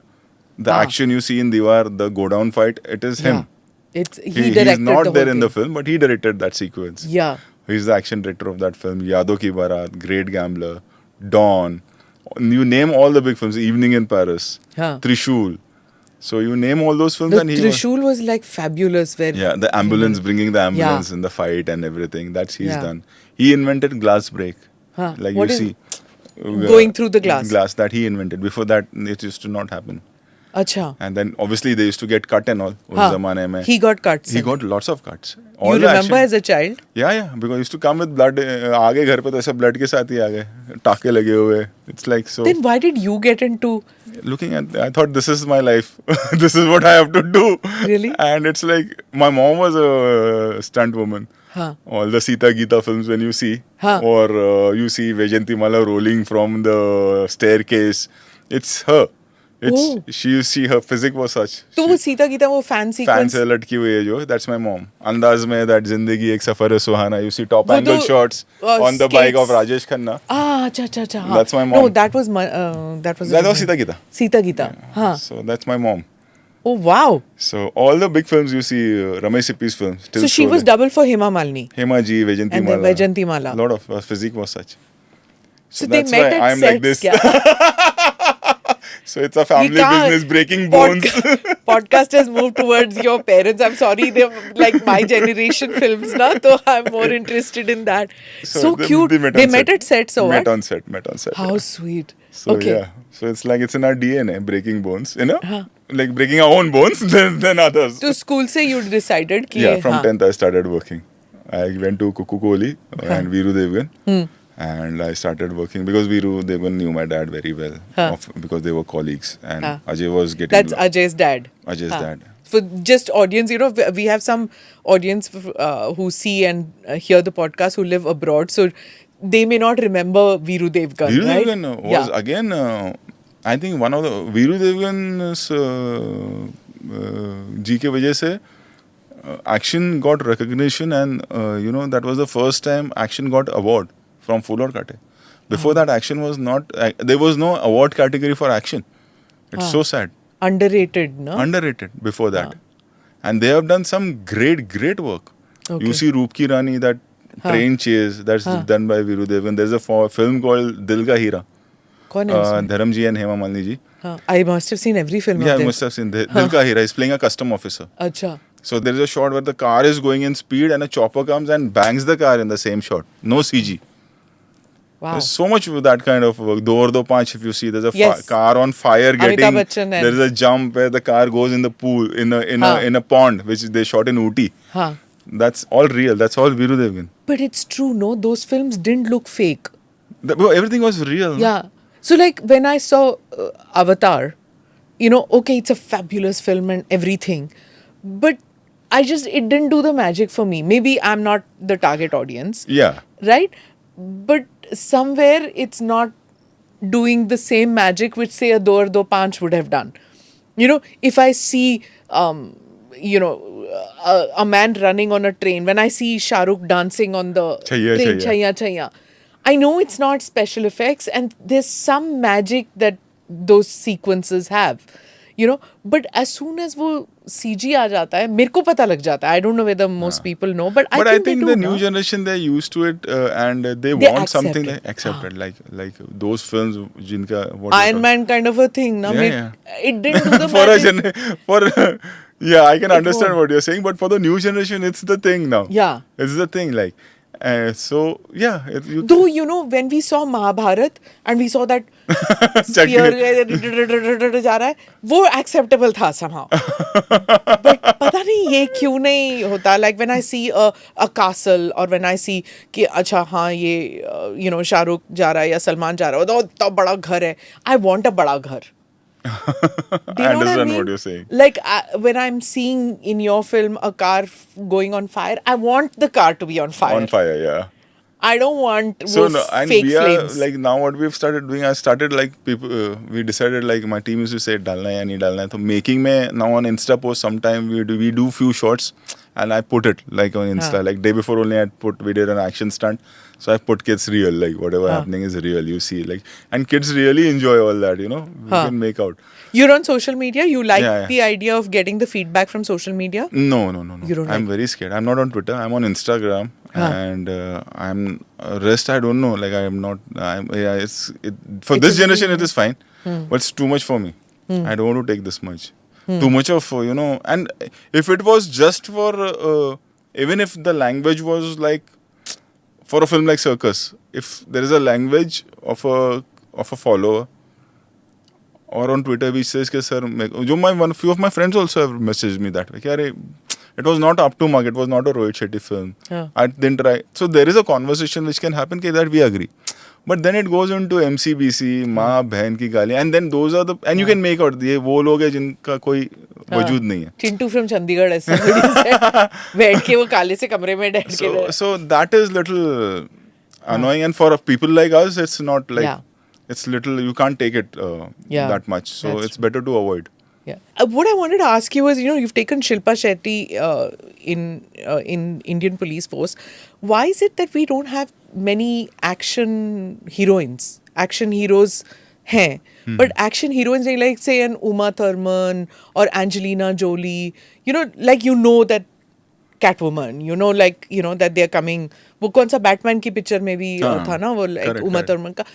the action you see in Diwar, the go down fight, it is him. He's not there in the film, but he directed that sequence. Yeah. He's the action director of that film. Yado Ki Barat, Great Gambler, Dawn. You name all the big films. Evening in Paris, Trishul. So you name all those films, and Trishul was like fabulous. Where the ambulance, bringing the ambulance in the fight and everything. That's he's done. He invented glass break. Like what you see, going through the glass. Glass that he invented. Before that, it used to not happen. Acha. And then obviously they used to get cut and all. He got cuts. He got lots of cuts. You remember as a child? Yeah. Because he used to come with blood. आगे घर पे तो ऐसा blood के साथ ही आ गए. टाके लगे हुए. It's like so. Then why did you get into? Looking at, I thought this is my life. This is what I have to do. Really? And it's like my mom was a stunt woman. All the Sita Gita films when you see, or you see Vaijayanti Mala rolling from the staircase, it's her. She her physique was such. तो वो सीता गीता वो fan fan sequence से लटकी हुई है जो, that's my mom. अंदाज में that जिंदगी एक सफर है सुहाना. You see top वो angle तो, shots on the bike skates. of Rajesh Khanna. अच्छा हाँ. That's my mom. No, that was Sita Gita. Sita Gita. हाँ. So that's my mom. Oh wow. So all the big films you see, Ramesh Sippy's films. So she was double for Hema Malini. Hema ji, Vaijayanti And Mala. then Vaijayanti Mala. A lot of physique was such. So they that's met why at I'm sets. like this. क्या? So it's a family business, breaking bones. Podcast has moved towards your parents. I'm sorry, they're like my generation films now, so I'm more interested in that. So cute. They met at sets or Met what? on set. How sweet. So Okay. yeah, so it's like it's in our DNA, breaking bones, you know, like breaking our own bones than others. So school se you decided कि Yeah, from हाँ. 10th I started working. I went to Kuku Kohli and Veeru Devgan, and I started working because Veeru Devgan knew my dad very well because they were colleagues, and Ajay was getting. That's Ajay's dad. Ajay's dad. For just audience, you know, we have some audience who see and hear the podcast who live abroad, so they may not remember Veeru Devgan. Veeru right? Devgan was again, I think one of the Veeru Devgan's जी के वजह से action got recognition, and you know, that was the first time action got award from Phool Aur Kaate. Before that, action was not. There was no award category for action. It's so sad. Underrated, no? Underrated before that, and they have done some great work. Okay. You see Roop Ki Rani, that train chase that's done by Veeru Devgan. There's a film called Dil Ka Heera. कौन है उसमें? Dharam ji and Hema Malini ji. I must have seen every film Yeah, of I them. must have seen Dil Ka Heera. He's playing a custom officer. अच्छा. So there is a shot where the car is going in speed and a chopper comes and bangs the car in the same shot. No CG. Wow. There's so much of that kind of work. Do Aur Do Panch, if you see, there's a Yes. car on fire Amitabh getting. Bachchan and- There's a jump where the car goes in the pool in a pond, which they shot in Ooty. हाँ. That's all real. That's all Veeru Devgan. But it's true, no? Those films didn't look fake. Everything was real. Yeah. So like when I saw Avatar, you know, okay, it's a fabulous film and everything, but it didn't do the magic for me. Maybe I'm not the target audience. Yeah. Right? But somewhere it's not doing the same magic which say a Do Aur Do Panch would have done. You know, if I see, you know, a man running on a train, when I see Shah Rukh dancing on the Chaiya, train, chaiya. Chaiya, I know it's not special effects and there's some magic that those sequences have. You know, but as soon as वो CG आ जाता है, मेरे को पता लग जाता है. I don't know whether most people know, but I think the they do, new no? generation, they're used to it, and they They want accept something it. they accepted, like those films, jinka what Iron Man kind of a thing. Na? Yeah. It didn't do the for magic. yeah, I can understand won't. what you're saying, but for the new generation, it's the thing now. Yeah. It's the thing, like. So yeah, Though, you know, when we saw Mahabharat and we saw that spear जा रहा है, वो acceptable था somehow. But पता नहीं ये क्यों नहीं होता. Like when I see a castle or when I see कि अच्छा हाँ ये you know शाहरुख जा रहा है या सलमान जा रहा है, तो इतना बड़ा घर है. I want a बड़ा घर. Do you I know understand mean? what you're saying. Like when I'm seeing in your film a car going on fire, I want the car to be on fire. On fire, yeah. I don't want And fake we are flames. like now what we've started doing. I started like people. We decided like my team used to say dalna hai ya nahi dalna hai. So making mein now on Insta post sometime we do few shots and I put it like on Insta. Like day before only we did an action stunt. So I put kids real, like whatever happening is real. You see, like, and kids really enjoy all that. You know, we can make out. You're on social media. You like Yeah. the idea of getting the feedback from social media? No. You don't I'm like very scared. I'm not on Twitter. I'm on Instagram, and I'm rest. I don't know. Like I'm not. For this generation it is fine, but it's too much for me. I don't want to take this much. Too much of you know. And if it was just for even if the language was like for a film like Circus, if there is a language of a follower or on Twitter which says कि sir, few of my friends also have messaged me that way. कि अरे, it was not up to mark. It was not a Rohit Shetty film. I didn't try. So there is a conversation which can happen that we agree. But then it goes into MCBC, माँ बहन की गाली, and then those are the and you can make out ये वो लोग हैं जिनका कोई वजूद नहीं है. Chintu from Chandigarh ऐसा बैठ के वो काले से कमरे में बैठ के. So that is little annoying, and for people like us, it's not like it's little, you can't take it that much. So it's better to avoid. Yeah. What I wanted to ask you was, you've taken Shilpa Shetty in Indian Police Force. Why is it that we don't have many action heroines, action heroes? But action heroines like say an Uma Thurman or Angelina Jolie, that Catwoman, that they're coming. वो कौन सा Batman की picture में भी था ना वो like Uma Thurman का.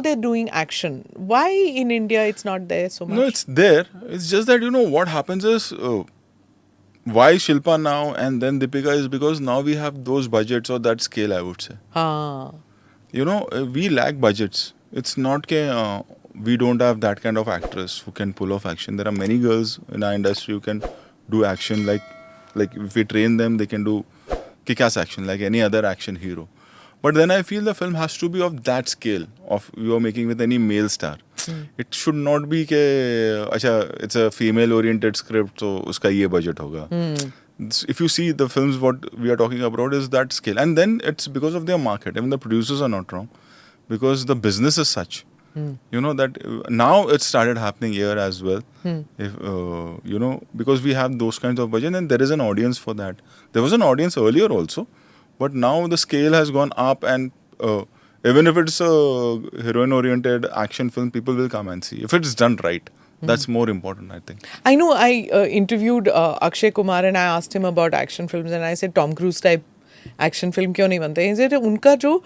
They're doing action. Why in India it's not there so much? No, it's there. It's just that what happens is why Shilpa now and then Deepika is because now we have those budgets or that scale, I would say. We lack budgets. It's not we don't have that kind of actress who can pull off action. There are many girls in our industry who can do action like if we train them, they can do kick-ass action like any other action hero. But then I feel the film has to be of that scale of you are making with any male star. It should not be it's a female-oriented script, so uska ye budget hoga. If you see the films, what we are talking about is that scale. And then it's because of their market. Even the producers are not wrong. Because the business is such. That now it started happening here as well. Because we have those kinds of budget and there is an audience for that. There was an audience earlier also, but now the scale has gone up and even if it's a heroine-oriented action film, people will come and see. If it's done right, that's more important, I think. I know I interviewed Akshay Kumar and I asked him about action films and I said Tom Cruise type action film क्यों नहीं बनते? Is it उनका जो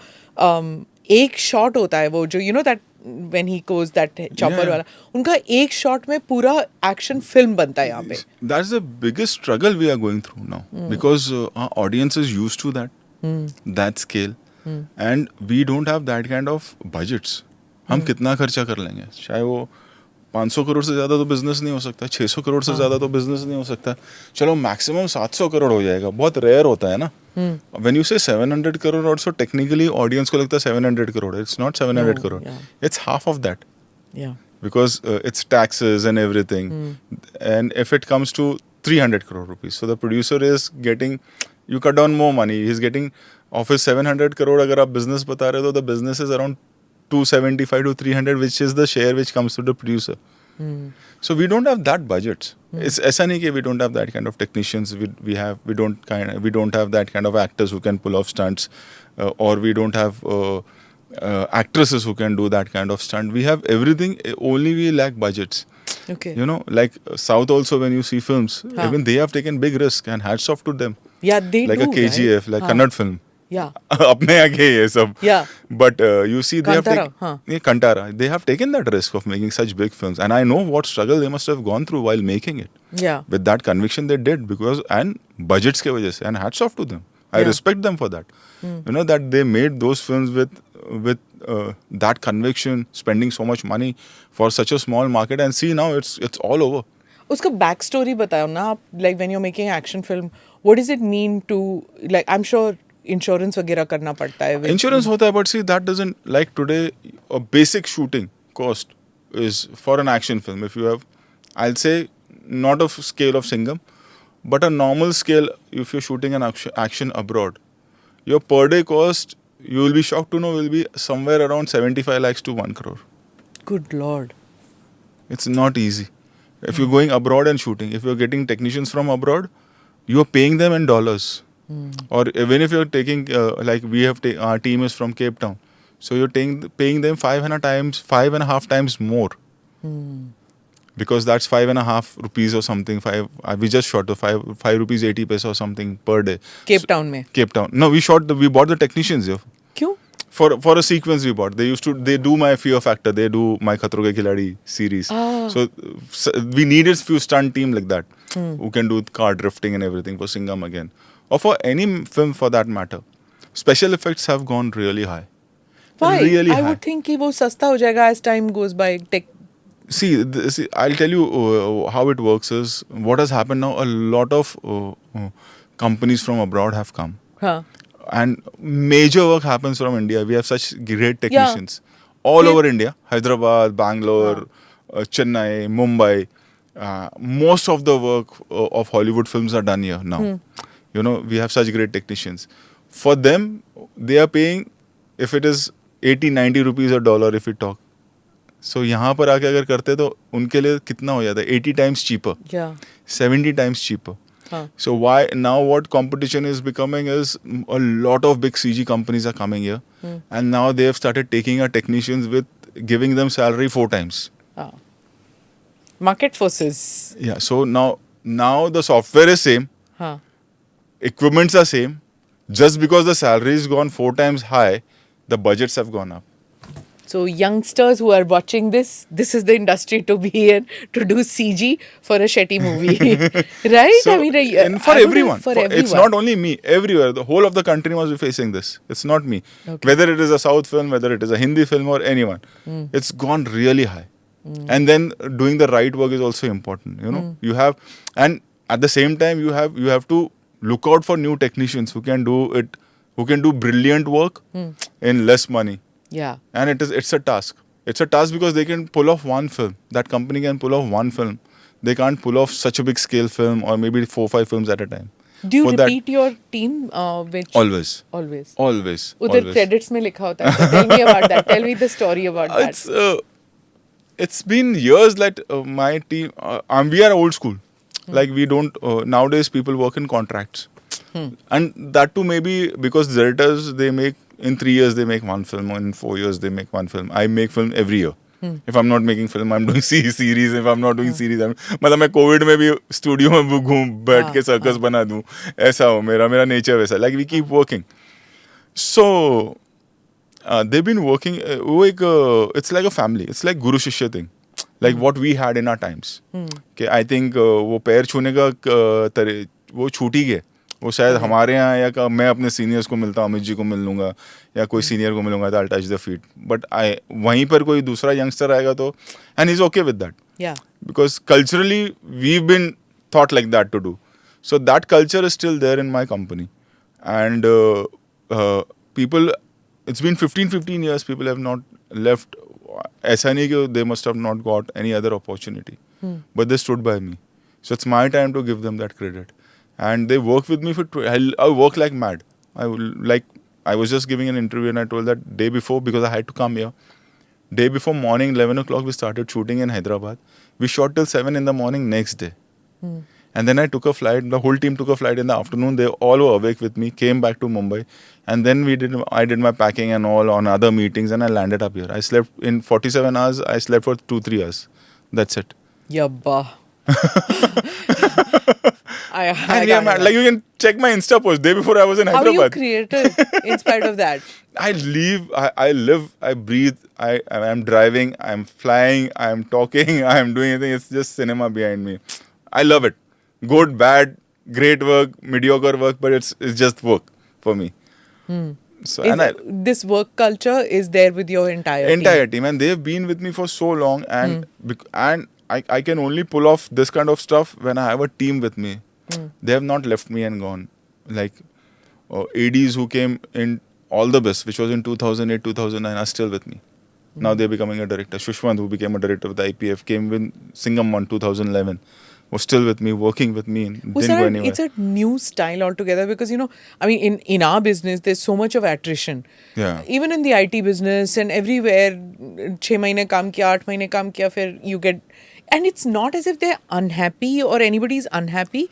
एक shot होता है वो जो that when he goes that chopper वाला उनका एक shot में पूरा action film बनता है यहाँ पे. That's the biggest struggle we are going through now because our audience is used to that scale and we don't have that kind of budgets. हम कितना खर्चा कर लेंगे? चाहे वो 500 करोड़ से ज़्यादा तो बिजनेस नहीं हो सकता, 600 करोड़ से ज़्यादा तो बिजनेस नहीं हो सकता. चलो मैक्सिमम 700 करोड़ हो जाएगा, बहुत रेयर होता है ना. When you say 700 crore also, technically audience को लगता है 700 crore. It's not 700 crore. It's half of that. Yeah. Because it's taxes and everything. And if it comes to 300 crore rupees, so the producer is getting, you cut down more money. He's getting of his 700 crore. अगर आप business बता रहे हो, the business is around 275 to 300, which is the share which comes to the producer. So we don't have that budgets. It's ऐसा नहीं कि we don't have that kind of technicians. We don't have that kind of actors who can pull off stunts, or we don't have actresses who can do that kind of stunt. We have everything. Only we lack budgets. Okay. Like South also, when you see films, even they have taken big risk and hats off to them. Yeah, they like do. Like a KGF, like Kannada film. Yeah. अपने आगे ये सब. Yeah. But you see, they have taken Kantara. They have taken that risk of making such big films, and I know what struggle they must have gone through while making it. Yeah. With that conviction they did and budgets के वजह से, and hats off to them. I respect them for that. That they made those films with that conviction, spending so much money for such a small market, and see now it's all over. उसका back story बताओ ना आप. Like when you're making action film, what does it mean to, like, I'm sure insurance वगैरह करना पड़ता है. Insurance होता है, but see that doesn't, like today a basic shooting cost is for an action film. If you have, I'll say not of scale of Singham, but a normal scale, if you're shooting an action abroad, your per day cost, you will be shocked to know, will be somewhere around 75 lakhs to 1 crore. Good Lord. It's not easy. If you're going abroad and shooting, if you're getting technicians from abroad, you're paying them in dollars. Or even if you're taking, like we have, our team is from Cape Town, so you're paying them 5.5 times more. Because that's 5.5 rupees or something. We just shot the 5 rupees 80 paise or something per day. Cape Town mein? Cape Town. No, we bought the technicians here. Kyun? For a sequence we bought. They do my Fear Factor. They do my Khatro Ke Khiladi series. So we needed few stunt team like that who can do car drifting and everything for Singham again. Or for any film for that matter. Special effects have gone really high. Why? Really I high. would think कि वो सस्ता हो जाएगा as time goes by. See, I'll tell you how it works is, what has happened now, a lot of companies from abroad have come. And major work happens from India. We have such great technicians. All over India. Hyderabad, Bangalore, Chennai, Mumbai. Most of the work of Hollywood films are done here now. We have such great technicians. For them, they are paying, if it is 80, 90 rupees a dollar if we talk, सो यहाँ पर आके अगर करते तो उनके लिए कितना हो जाता है 80 times cheaper, 70 times cheaper. So why now what competition is becoming is a lot of big CG companies are coming here, and now they have started taking our technicians with giving them salary 4 times. Market forces. Yeah, so now the software is same, equipments are same. Just because the salary is gone 4 times high, the budgets have gone up. So youngsters who are watching this is the industry to be in, to do CG for a Shetty movie, right? So, I mean, for everyone. For everyone. It's not only me. Everywhere, the whole of the country must be facing this. It's not me. Okay. Whether it is a South film, whether it is a Hindi film, or anyone, it's gone really high. And then doing the right work is also important. You know, you have, and at the same time, you have to look out for new technicians who can do it, who can do brilliant work in less money. Yeah. And it's a task. It's a task because they can pull off one film. That company can pull off one film. They can't pull off such a big scale film or maybe 4-5 films at a time. Do you repeat your team? Which Always. Udhar credits mein likha hota hai. So tell me about that. Tell me the story about that. It's been years that my team, we are old school. Like we don't, nowadays people work in contracts. And that too maybe because directors, they make, in 3 years they make one film, or in 4 years they make one film. I make film every year. If I'm not making film, I'm doing series. If I'm not doing series, मतलब मैं Covid में भी studio में घूम बैठ के circus बना दूँ, ऐसा हो मेरा नेचर वैसा. Like we keep working. So they've been working. वो एक it's like a family. It's like guru shishya thing. Like what we had in our times. कि I think वो पैर छूने का वो छूट ही गया. वो शायद हमारे यहाँ या मैं अपने सीनियर्स को मिलता हूँ, अमित जी को मिल लूँगा या कोई सीनियर को मिलूंगा तो I touch the feet. But वहीं पर कोई दूसरा यंगस्टर आएगा तो and is okay with that because culturally we been thought like that to do. So that culture is still there in my company and people it's been 15 years people have not left. ऐसा नहीं कि they must have not got any other opportunity, but they stood by me. So it's my time to give them that credit. And they work with me for, I work like mad. I was just giving an interview and I told that day before, because I had to come here. Day before morning, 11 o'clock, we started shooting in Hyderabad. We shot till 7 in the morning next day. And then I took a flight. The whole team took a flight in the afternoon. They all were awake with me, came back to Mumbai. And then I did my packing and all on other meetings and I landed up here. I slept in 47 hours. I slept for 2-3 hours. That's it. Yabba. Like you can check my Insta post. Day before I was in Hyderabad. How are you creative in spite of that? I live, I breathe, I'm driving, I'm flying, I'm talking, I'm doing anything. It's just cinema behind me. I love it. Good, bad, great work, mediocre work, but it's just work for me. So this work culture is there with your entire team, and they've been with me for so long, and I can only pull off this kind of stuff when I have a team with me. They have not left me and gone. Like ADs who came in all the best, which was in 2008, 2009, are still with me. Now they're becoming a director. Shushwant, who became a director with the IPF, came with Singham in 2011. Was still with me, working with me. Didn't go anywhere. It's a new style altogether because, I mean, in our business, there's so much of attrition. Yeah. Even in the IT business and everywhere, 6 mahine kaam kiya, 8 mahine kaam kiya, fir you get... And it's not as if they're unhappy or anybody's unhappy.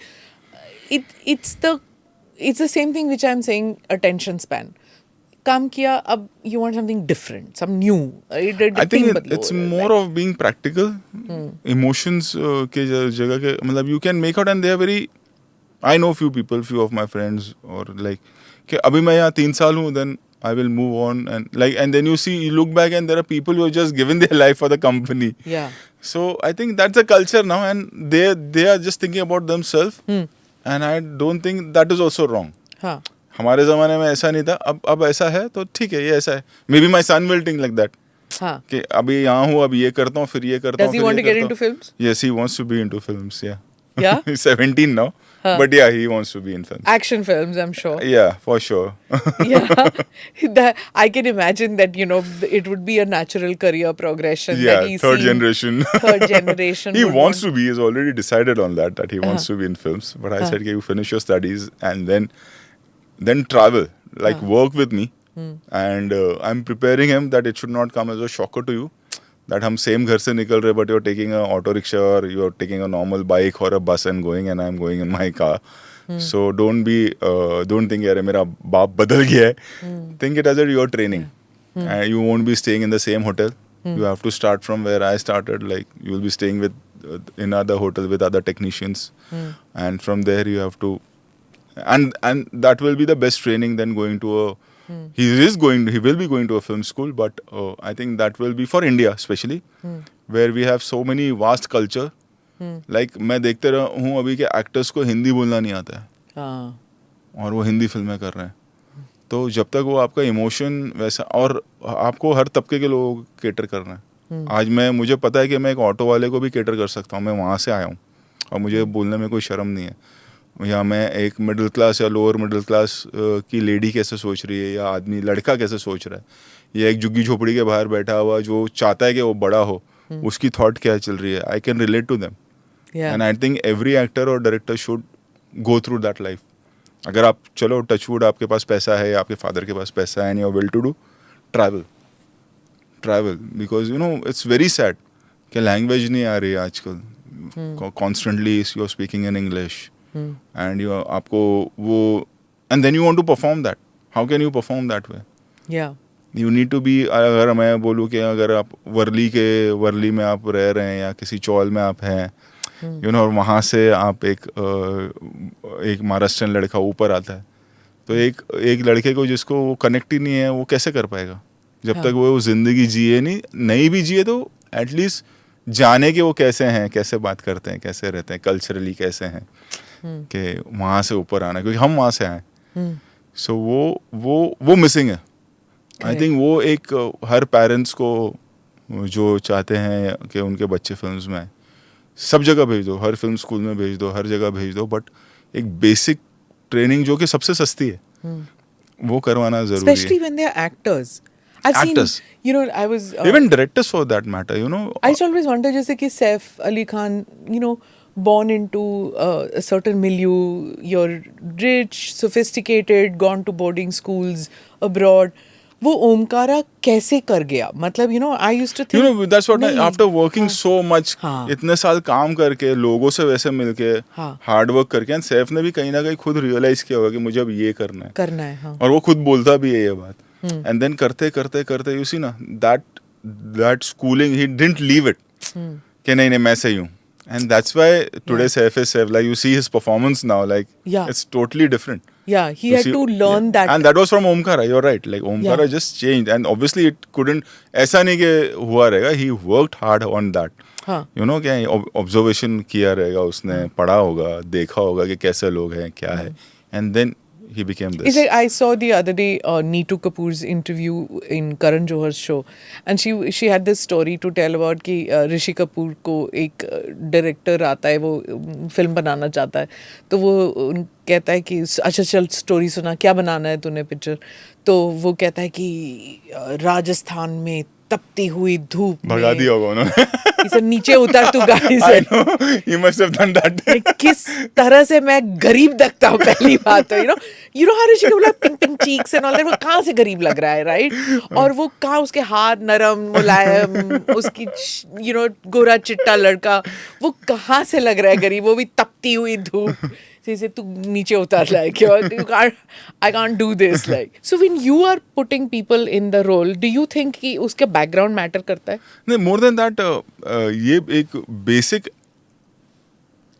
It's the same thing which I'm saying, attention span. Kaam kiya, ab you want something different, some new. I think it's more of being practical. Emotions ke jagah ke, matlab you can make out, and they are very... I know few people, few of my friends, or like, ke abhi main yahan 3 saal hu, then I will move on, and then you look back and there are people who have just given their life for the company. Yeah. So I think that's a culture now, and they are just thinking about themselves, and I don't think that is also wrong. हमारे ज़माने में ऐसा नहीं था, अब ऐसा है तो ठीक है, ये ऐसा है. Maybe my son will think like that. कि अभी यहाँ हूँ, अभी ये करता हूँ, फिर ये करता हूँ. Does he want to get into films? Yes, he wants to be into films. Yeah. Yeah. He's 17 now, but yeah, he wants to be in films. Action films, I'm sure. Yeah, for sure. Yeah, I can imagine that it would be a natural career progression. Yeah, that third generation. Third generation. He wants to be. He's already decided on that he wants to be in films. But I said, you finish your studies and then travel, like work with me. And I'm preparing him that it should not come as a shocker to you. that हम same घर से निकल रहे but you're taking a auto rickshaw or you're taking a normal bike or a bus and going and I'm going in my car. So don't think यार मेरा बाप बदल गया है. Think it as a you're training. And you won't be staying in the same hotel. You have to start from where I started. Like you will be staying with in other hotel with other technicians, and from there you have to, and that will be the best training than going to a. He will be going to a film school, but I think that will be for India especially, where we have so many vast culture. Like मैं देखते रहा हूँ अभी के actors को हिंदी बोलना नहीं आता है, और वो हिंदी फिल्में कर रहे हैं. तो जब तक वो आपका इमोशन वैसा, और आपको हर तबके के लोगों को केटर करना है. आज मुझे पता है कि मैं एक ऑटो वाले को भी केटर कर सकता हूँ. मैं वहाँ से आया हूँ और मुझे बोलने में कोई शर्म नहीं है. या मैं एक मिडिल क्लास या लोअर मिडिल क्लास की लेडी कैसे सोच रही है, या आदमी लड़का कैसे सोच रहा है, या एक झुग्गी झोपड़ी के बाहर बैठा हुआ जो चाहता है कि वो बड़ा हो, उसकी थॉट क्या चल रही है. I can relate to them, and I think every actor और director should go through that life. अगर आप चलो टचवुड आपके पास पैसा है, आपके फादर के पास पैसा है, and you are will to do travel because you know it's very sad कि लैंग्वेज नहीं आ रही है आजकल. Constantly you are speaking in English and you आपको वो, and then you want to perform that. How can you perform that way? You need to be. अगर मैं बोलूँ कि अगर आप वर्ली में आप रह रहे हैं या किसी चौल में आप हैं, यू नो, और वहाँ से आप एक महाराष्ट्रियन लड़का ऊपर आता है, तो एक लड़के को जिसको वो कनेक्ट ही नहीं है, वो कैसे कर पाएगा जब तक वो जिंदगी जिए नहीं भी जिए, तो एटलीस्ट जाने के वो कैसे हैं, कैसे बात करते हैं, कैसे रहते हैं, कल्चरली कैसे हैं, कि वहाँ से ऊपर आना, क्योंकि हम वहाँ से आए. सो वो मिसिंग है. आई थिंक वो एक हर पेरेंट्स को जो चाहते हैं कि उनके बच्चे फिल्म्स में आए, सब जगह भेज दो, हर फिल्म स्कूल में भेज दो, हर जगह भेज दो, बट एक बेसिक ट्रेनिंग जो कि सबसे सस्ती है, वो करवाना जरूरी है. Especially when they are actors. I've Actors. seen, you know, I was even directors for that matter, you know. I used to always wonder, जैसे कि Saif Ali Khan, you know, born into a certain milieu, you're rich, sophisticated, gone to boarding schools abroad. वो ओमकारा कैसे कर गया? मतलब you know, I used to think, you know, that's what after working so much, इतने साल काम करके, लोगों से वैसे मिलके, हार्ड वर्क करके, एंड सैफ ने भी कहीं ना कहीं खुद रियलाइज किया होगा कि मुझे अब ये करना है. और वो खुद बोलता भी है ये बात. एंड देन करते करते यू सी ना that schooling, he didn't leave it कि नहीं मैं सही हूँ. And that's why today Saif is Saif. Like you see his performance now, like it's totally different. Yeah, he had to learn that. And that was from Omkara. You're right. Like Omkara just changed, and obviously it couldn't. ऐसा नहीं कि हुआ रहेगा. He worked hard on that. You know क्या observation किया रहेगा उसने, पढ़ा होगा, देखा होगा कि कैसे लोग हैं, क्या है, and then he became this. I saw the other day Neetu Kapoor's interview in Karan Johar's show, and she had this story to tell about कि ऋषि कपूर को एक डायरेक्टर आता है, वो फिल्म बनाना चाहता है, तो वो कहता है कि अच्छा चल स्टोरी सुना, क्या बनाना है तूने पिक्चर. तो वो कहता है कि राजस्थान में तपती हुई धूप भगा दिया होगा उन्होंने. इसे नीचे उतर तू गाड़ी से. I know, he must have done that. किस तरह से मैं गरीब लगता हूँ, पहली बात तो you know how Rishi Kapoor like pink cheeks and all that, वो कहाँ से गरीब लग रहा है, right? और वो कहाँ उसके हाथ नरम मुलायम, उसकी you know गोरा चिट्टा लड़का, वो कहाँ से लग रहा है गरीब, वो भी तपती हुई धूप से तू नीचे उतर like I can't do this like. So when you are putting people in the role, do you think कि उसके background matter करता है? नहीं, more than that, ये एक basic,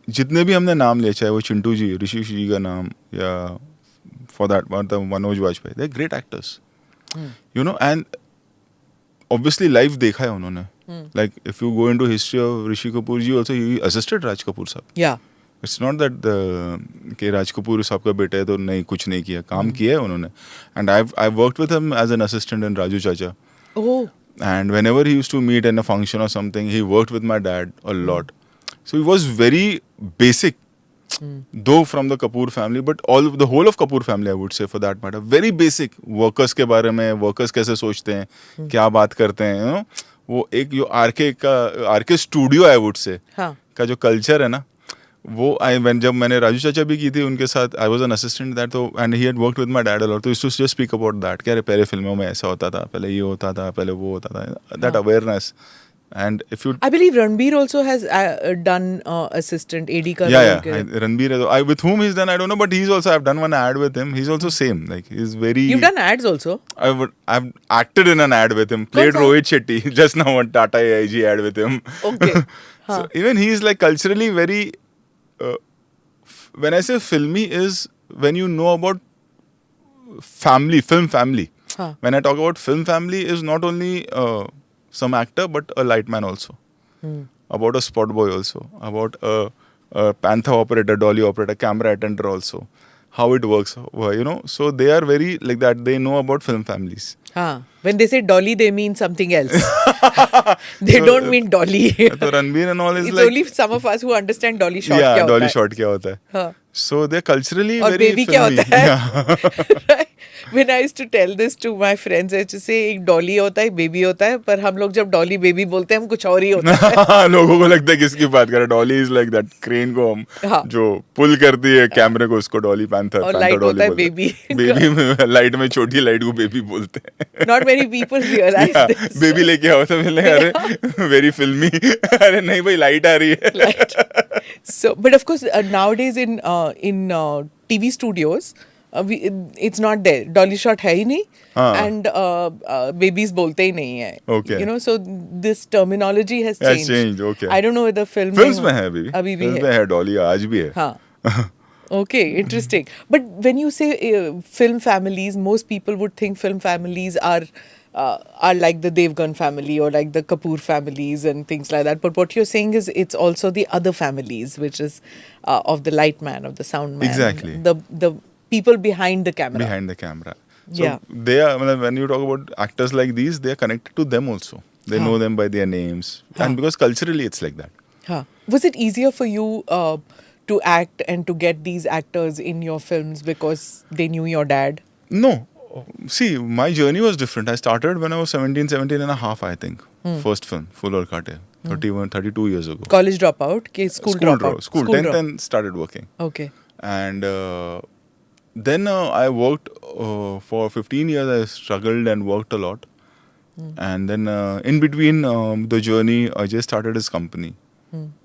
जितने भी हमने नाम लिए, चाहे वो चिंटू जी, ऋषि जी का नाम, या for that मतलब Manoj Vajpayee, they're great actors. You know, and obviously life देखा है उन्होंने. Like if you go into history of Rishi Kapoor ji also, he assisted Raj Kapoor साहब. Yeah. It's not that कि राज कपूर साहब का बेटा है तो नहीं कुछ नहीं किया, काम किया है उन्होंने. And I've worked with him as an assistant in Raju Chacha. Oh. And whenever he used to meet in a function or something, he worked with my dad a lot. So he was very basic, though from the Kapoor family, but the whole of Kapoor family, I would say, for that matter, very basic. Workers के बारे में, workers कैसे सोचते हैं, क्या बात करते हैं, you know, वो एक जो RK studio, I would say, का जो कल्चर है ना, वो जब मैंने राजू चाचा भी की थी उनके साथ, I was an assistant that, तो and he had worked with my dad a lot, तो used to just speak about that, क्या पहले फिल्मों में ऐसा होता था, पहले ये होता था, पहले वो होता था, that awareness And if you I believe Ranbir also has done assistant AD ka yeah, role yeah. ke- Ranbir, with whom he's done, I don't know, but he's also, I've done one ad with him. He's also same. Like, he's very. You've done ads also? I've acted in an ad with him. Played sa? Rohit Shetty just now on Tata AIG ad with him. Okay. So even he's like culturally very. When I say filmy, is when you know about family, film family. When I talk about film family, is not only some actor but a lightman also. About a spot boy also. About a panther operator, dolly operator, camera attender also. How it works, you know. So they are very like that. They know about film families. When they say dolly, they mean something else. They don't mean dolly. So Ranbir and all is It's like only some of us who understand dolly shot. yeah, kya dolly hota hai. shot क्या होता है. हाँ. So they're culturally और very baby क्या filmy. होता है? Yeah. Right? When I used to tell this to my friends, I used to say एक डॉली होता है, बेबी होता है, पर हम लोग जब डॉली बेबी बोलते हैं हम कुछ और ही होता है. लोगों को लगता है किसकी बात कर रहे. Dolly is like that crane को हम हाँ. जो पुल करती है कैमरे को, उसको डॉली पैंथर और पैंथर लाइट डॉली होता है बोलते हैं. बेबी. बेबी में लाइट में छोटी लाइट को बेबी बोलते हैं. Not many people realize this. Baby लेके आओ तो मिले अरे वेरी फिल्मी. अरे नहीं भाई लाइट आ रही है. Right. So, but of course, nowadays in TV studios, it's not there. Dolly shot है ही नहीं, and babies बोलते ही नहीं है. Okay. You know, so this terminology has Has changed. changed, okay. I don't know whether films में है अभी. अभी भी फिल्म्स है. में है डॉली, आज भी है. हाँ. Okay, interesting. But when you say film families, most people would think film families are like the Devgn family or like the Kapoor families and things like that. But what you're saying is it's also the other families, which is of the light man, of the sound man. Exactly. The people behind the camera. Behind the camera. So Yeah. they are, when you talk about actors like these, they are connected to them also. They know them by their names. And because culturally it's like that. Was it easier for you to act and to get these actors in your films because they knew your dad? No. See, my journey was different. I started when I was 17 and a half, I think. First film, Full or Kate, 32 years ago. College dropout? School dropout? School 10th and started working. Okay. And then I worked for 15 years. I struggled and worked a lot. And then in between the journey, Ajay started his company.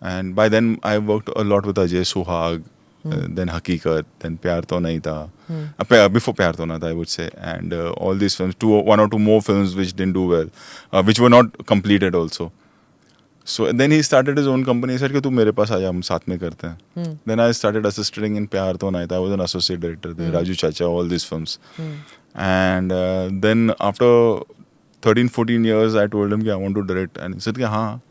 And by then I worked a lot with Ajay, Suhag, then Hakikat, then Pyar To Nahi Tha. Before Pyar To Nahi Tha, I would say. And all these films, one or two more films which didn't do well, which were not completed also. So then he started his own company. He said कि तू मेरे पास आजा, हम साथ में करते हैं. Then I started assisting in Pyar To Nahi Tha. I was an associate director there. Raju Chacha, all these films. And then after 13-14 years, I told him कि I want to direct. And he said कि हाँ.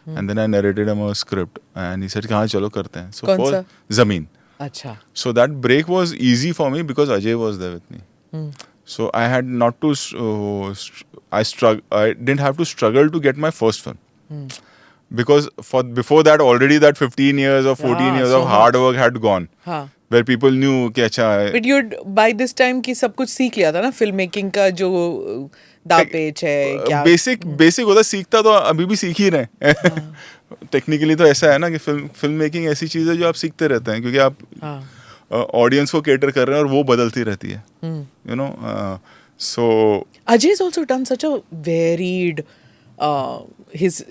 And then I narrated him a script. And he said कि हाँ चलो करते हैं. So कौन for सा? Zameen. अच्छा. So that break was easy for me because Ajay was there with me. So I had not to, I didn't have to struggle to get my first film. Because before that, already that 15 years or 14 years so of hard work had gone. Where people knew कि अच्छा. But you'd by this time की सब कुछ सीख लिया था ना film making का जो दापेच है क्या. बेसिक होता सीखता तो अभी भी सीख ही रहे. टेक्निकली तो ऐसा है ना कि फिल्म मेकिंग ऐसी चीज है जो आप सीखते रहते हैं क्योंकि आप ऑडियंस को केटर कर रहे हैं और वो बदलती रहती है. You know so Ajay has also done such a varied his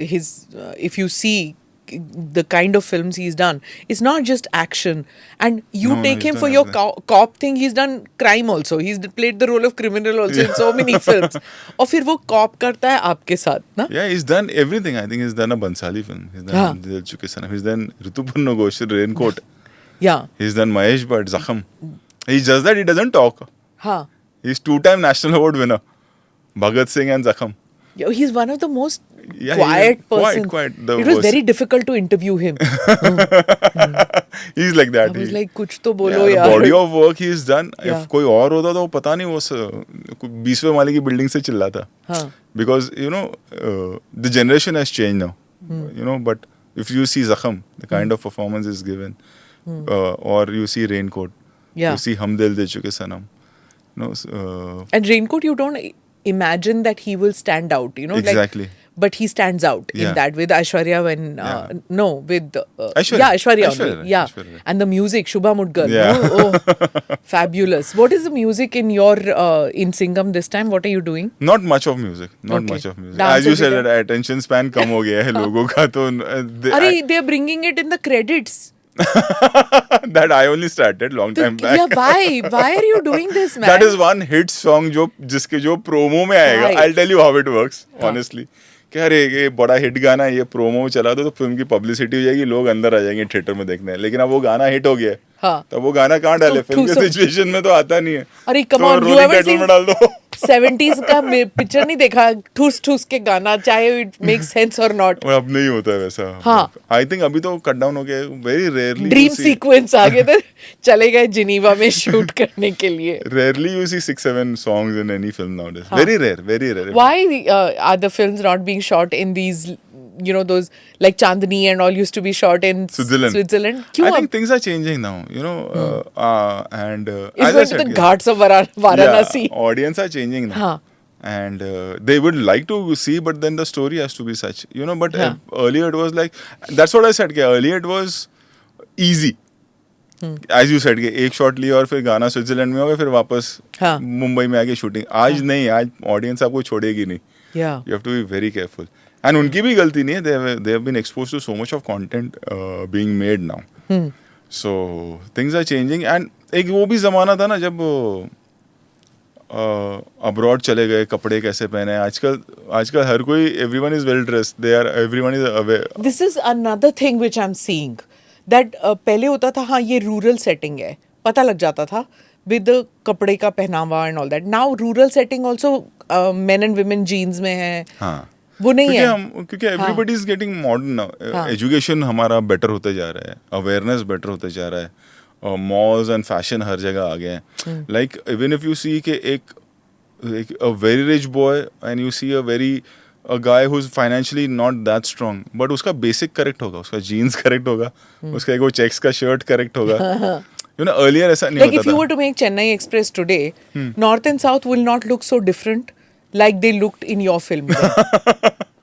if you see the kind of films he's done, it's not just action, and you take him for your cop thing. He's done crime also. He's played the role of criminal also in so many films. और फिर वो cop करता है आपके साथ ना. Yeah, he's done everything. I think he's done a Bansali film. He's done Dil Chuke Sanam. He's done Ritupurna Ghosh, Raincoat. Yeah. He's done Mahesh Bhatt, Zakham. He just that he doesn't talk. He's 2-time national award winner. Bhagat Singh and Zakham. Yeah, he's one of the most quiet person. Quiet. It was very difficult to interview him. He's like that. I was like, कुछ तो बोलो यार. The body of work he's done. If कोई और होता तो पता नहीं वो 20वें माले की बिल्डिंग से चिल्लाता. Because you know the generation has changed now. You know, but if you see Zakham, the kind of performance is given, or you see Raincoat, you see Hum Dil De Chuke Sanam. You know, and Raincoat, you don't imagine that he will stand out, you know. Exactly. Like, but he stands out in Yeah. that with Aishwarya when Yeah. no with Aishwarya. yeah Aishwarya Aishwarya, only yeah Aishwarya. and the music Shubha Mudgal Yeah. no? Oh fabulous. What is the music in your in Singham this time? What are you doing? Not much of music. Not Okay. much of music. Dances As you said, भी that attention span कम हो गया है लोगों का तो Are they are bringing it in the credits? that I only started long time back. Yeah, why are you doing this, man? That is one hit song जो जिसके जो प्रोमो में आएगा. Right. I'll tell you how it works honestly. क्या रे ये बड़ा hit गाना है, ये प्रोमो में चला दो तो फिल्म की पब्लिसिटी हो जाएगी, लोग अंदर आ जाएंगे थिएटर में देखने. लेकिन अब वो गाना हिट हो गया है, हाँ. तो वो गाना कहाँ डाले? फिल्म के सिचुएशन में तो आता नहीं है. अरे come तो on, you rolling haven't title seen में डाल दो. 70s का पिक्चर नहीं देखा? ठूस ठूस के गाना, चाहे it makes sense or not. और अब नहीं होता है वैसा. हाँ. I think अभी तो कट डाउन हो गया. Very rarely. ड्रीम सीक्वेंस आ गए थे, चले गए जिनीवा में शूट करने के लिए. Rarely you see 6-7 songs in any film nowadays. Very rare, very rare. Why are the films not being shot in these, you know, those like Chandni and all used to be shot in Switzerland? I क्यों think things are changing now, you know, and It's as I going to said, the ghats of Varanasi. yeah, audience are changing now. हाँ. And they would like to see, but then the story has to be such, you know. But earlier it was like, that's what I said. कि earlier it was easy. As you said, कि एक shot लिया और फिर गाना Switzerland में हो गया, फिर वापस मुंबई में आके शूटिंग. आज नहीं, आज ऑडियंस आपको छोड़ेगी नहीं. Yeah. You have to be very careful. And उनकी भी गलती नहीं है. They have been exposed to so much of content being made now. So things are changing. And एक वो भी ज़माना था ना जब अब्रॉड चले गए, कपड़े कैसे पहने. आजकल हर कोई, everyone is well dressed. Everyone is aware. This is another thing which I'm seeing. That पहले होता था हाँ ये रूरल सेटिंग है, पता लग जाता था with कपड़े का पहनावा and all that. Now rural setting also men and women jeans में है. हाँ. वो नहीं है. क्योंकि everybody is getting modern now. Education हमारा better होते जा रहा है, awareness better होते जा रहा है. Malls and fashion हर जगह आ गए हैं. Like even if you see कि एक a very rich boy and you see a guy who's financially not that strong, but उसका basic correct होगा, उसका jeans correct होगा, उसका एक वो checks का shirt correct होगा. You know, earlier ऐसा नहीं like होता if you था. were to make Chennai Express today, North and South will not look so different like they looked in your film.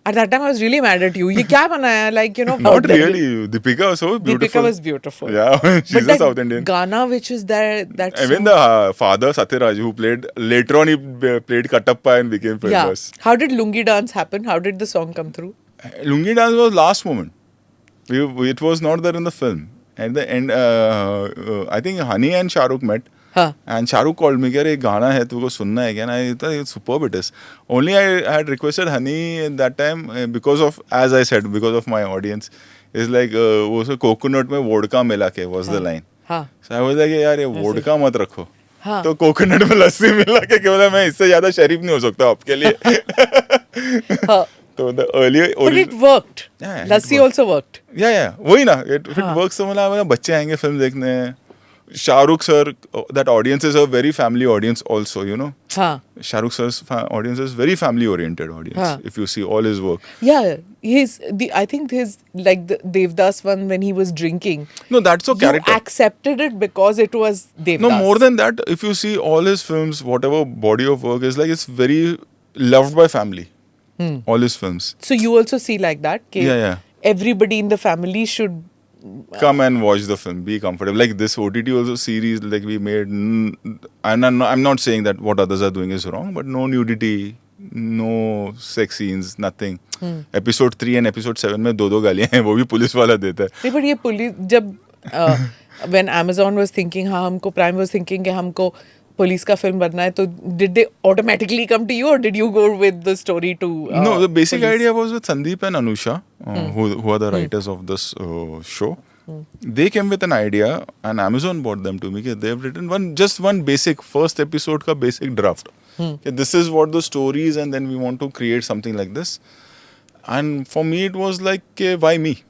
At that time I was really mad at you. ये क्या बनाया? Like, you know. Not really. Deepika was so beautiful. Deepika was beautiful. Yeah, she's a South Indian. Ghana which is there, that Even the father Satyaraj, who played later on, he played Kattappa and became famous. Yeah. How did Lungi Dance happen? How did the song come through? Lungi Dance was last moment. It was not there in the film. At the end, I think Hani and Shahrukh met. And Shahrukh called me, "Kya गाना है तुमको सुनना है क्या?" And I thought it's superb it is. Only I had requested Hani at that time because of, as I said, because of my audience. It's like वो coconut में vodka मिला के was the line. So I was like, यार ये vodka मत रखो. तो coconut में लस्सी मिला के बोला मैं इससे ज्यादा शरीफ नहीं हो सकता आपके लिए. So the earlier, but it worked. Yeah, Lassi also worked. Yeah, वही ना. If it works तो मतलब बच्चे आएंगे फिल्म देखने. Shahrukh sir, that audience is a very family audience also, you know. Shahrukh sir's audience is very family oriented audience. If you see all his work. Yeah, I think his like the Devdas one when he was drinking. No, that's a character. You accepted it because it was Devdas. No, more than that, if you see all his films, whatever body of work is like, it's very loved by family. All his films. So you also see like that? Yeah. Everybody in the family should come and watch the film, be comfortable. Like this OTT also series, like we made, and I'm not saying that what others are doing is wrong, but no nudity, no sex scenes, nothing. Episode 3 and episode 7 में दो गालियाँ हैं, वो भी police वाला देता है. नहीं, but ये पुलिस जब when Amazon was thinking, हाँ हमको Prime was thinking कि हमको पुलिस का फिल्म बनना है, तो did they automatically come to you or did you go with the story to No, the basic idea was with Sandeep and Anusha, who are the writers of this show. They came with an idea and Amazon bought them to me. They've written just one basic first episode ka basic draft. This is what the story is and then we want to create something like this. And for me it was like, why me?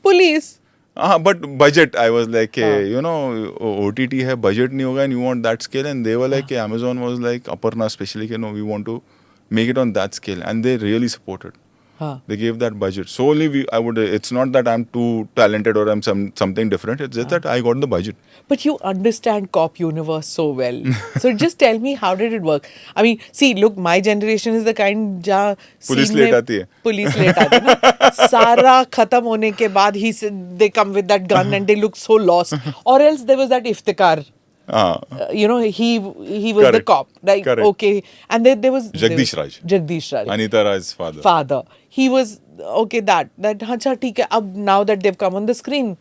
Police. But budget, I was like, you know, OTT hai, budget nahi hoga and you want that scale. And they were like, Amazon was like, Aparna especially, no, we want to make it on that scale. And they really supported. They gave that budget. So only it's not that I'm too talented or I'm something different. It's just that I got the budget. But you understand cop universe so well. So just tell me, how did it work? I mean, see, look, my generation is the kind जहाँ police scene late में आती है. Police late आती है ना. सारा खत्म होने के बाद they come with that gun and they look so lost. Or else there was that Iftikhar. He was the Correct. cop. Like, Correct. okay. And then there was Jagdish Raj. Jagdish Raj. Anita Raj's father. He was, okay, that अच्छा ठीक है. अब now that they've come on the screen,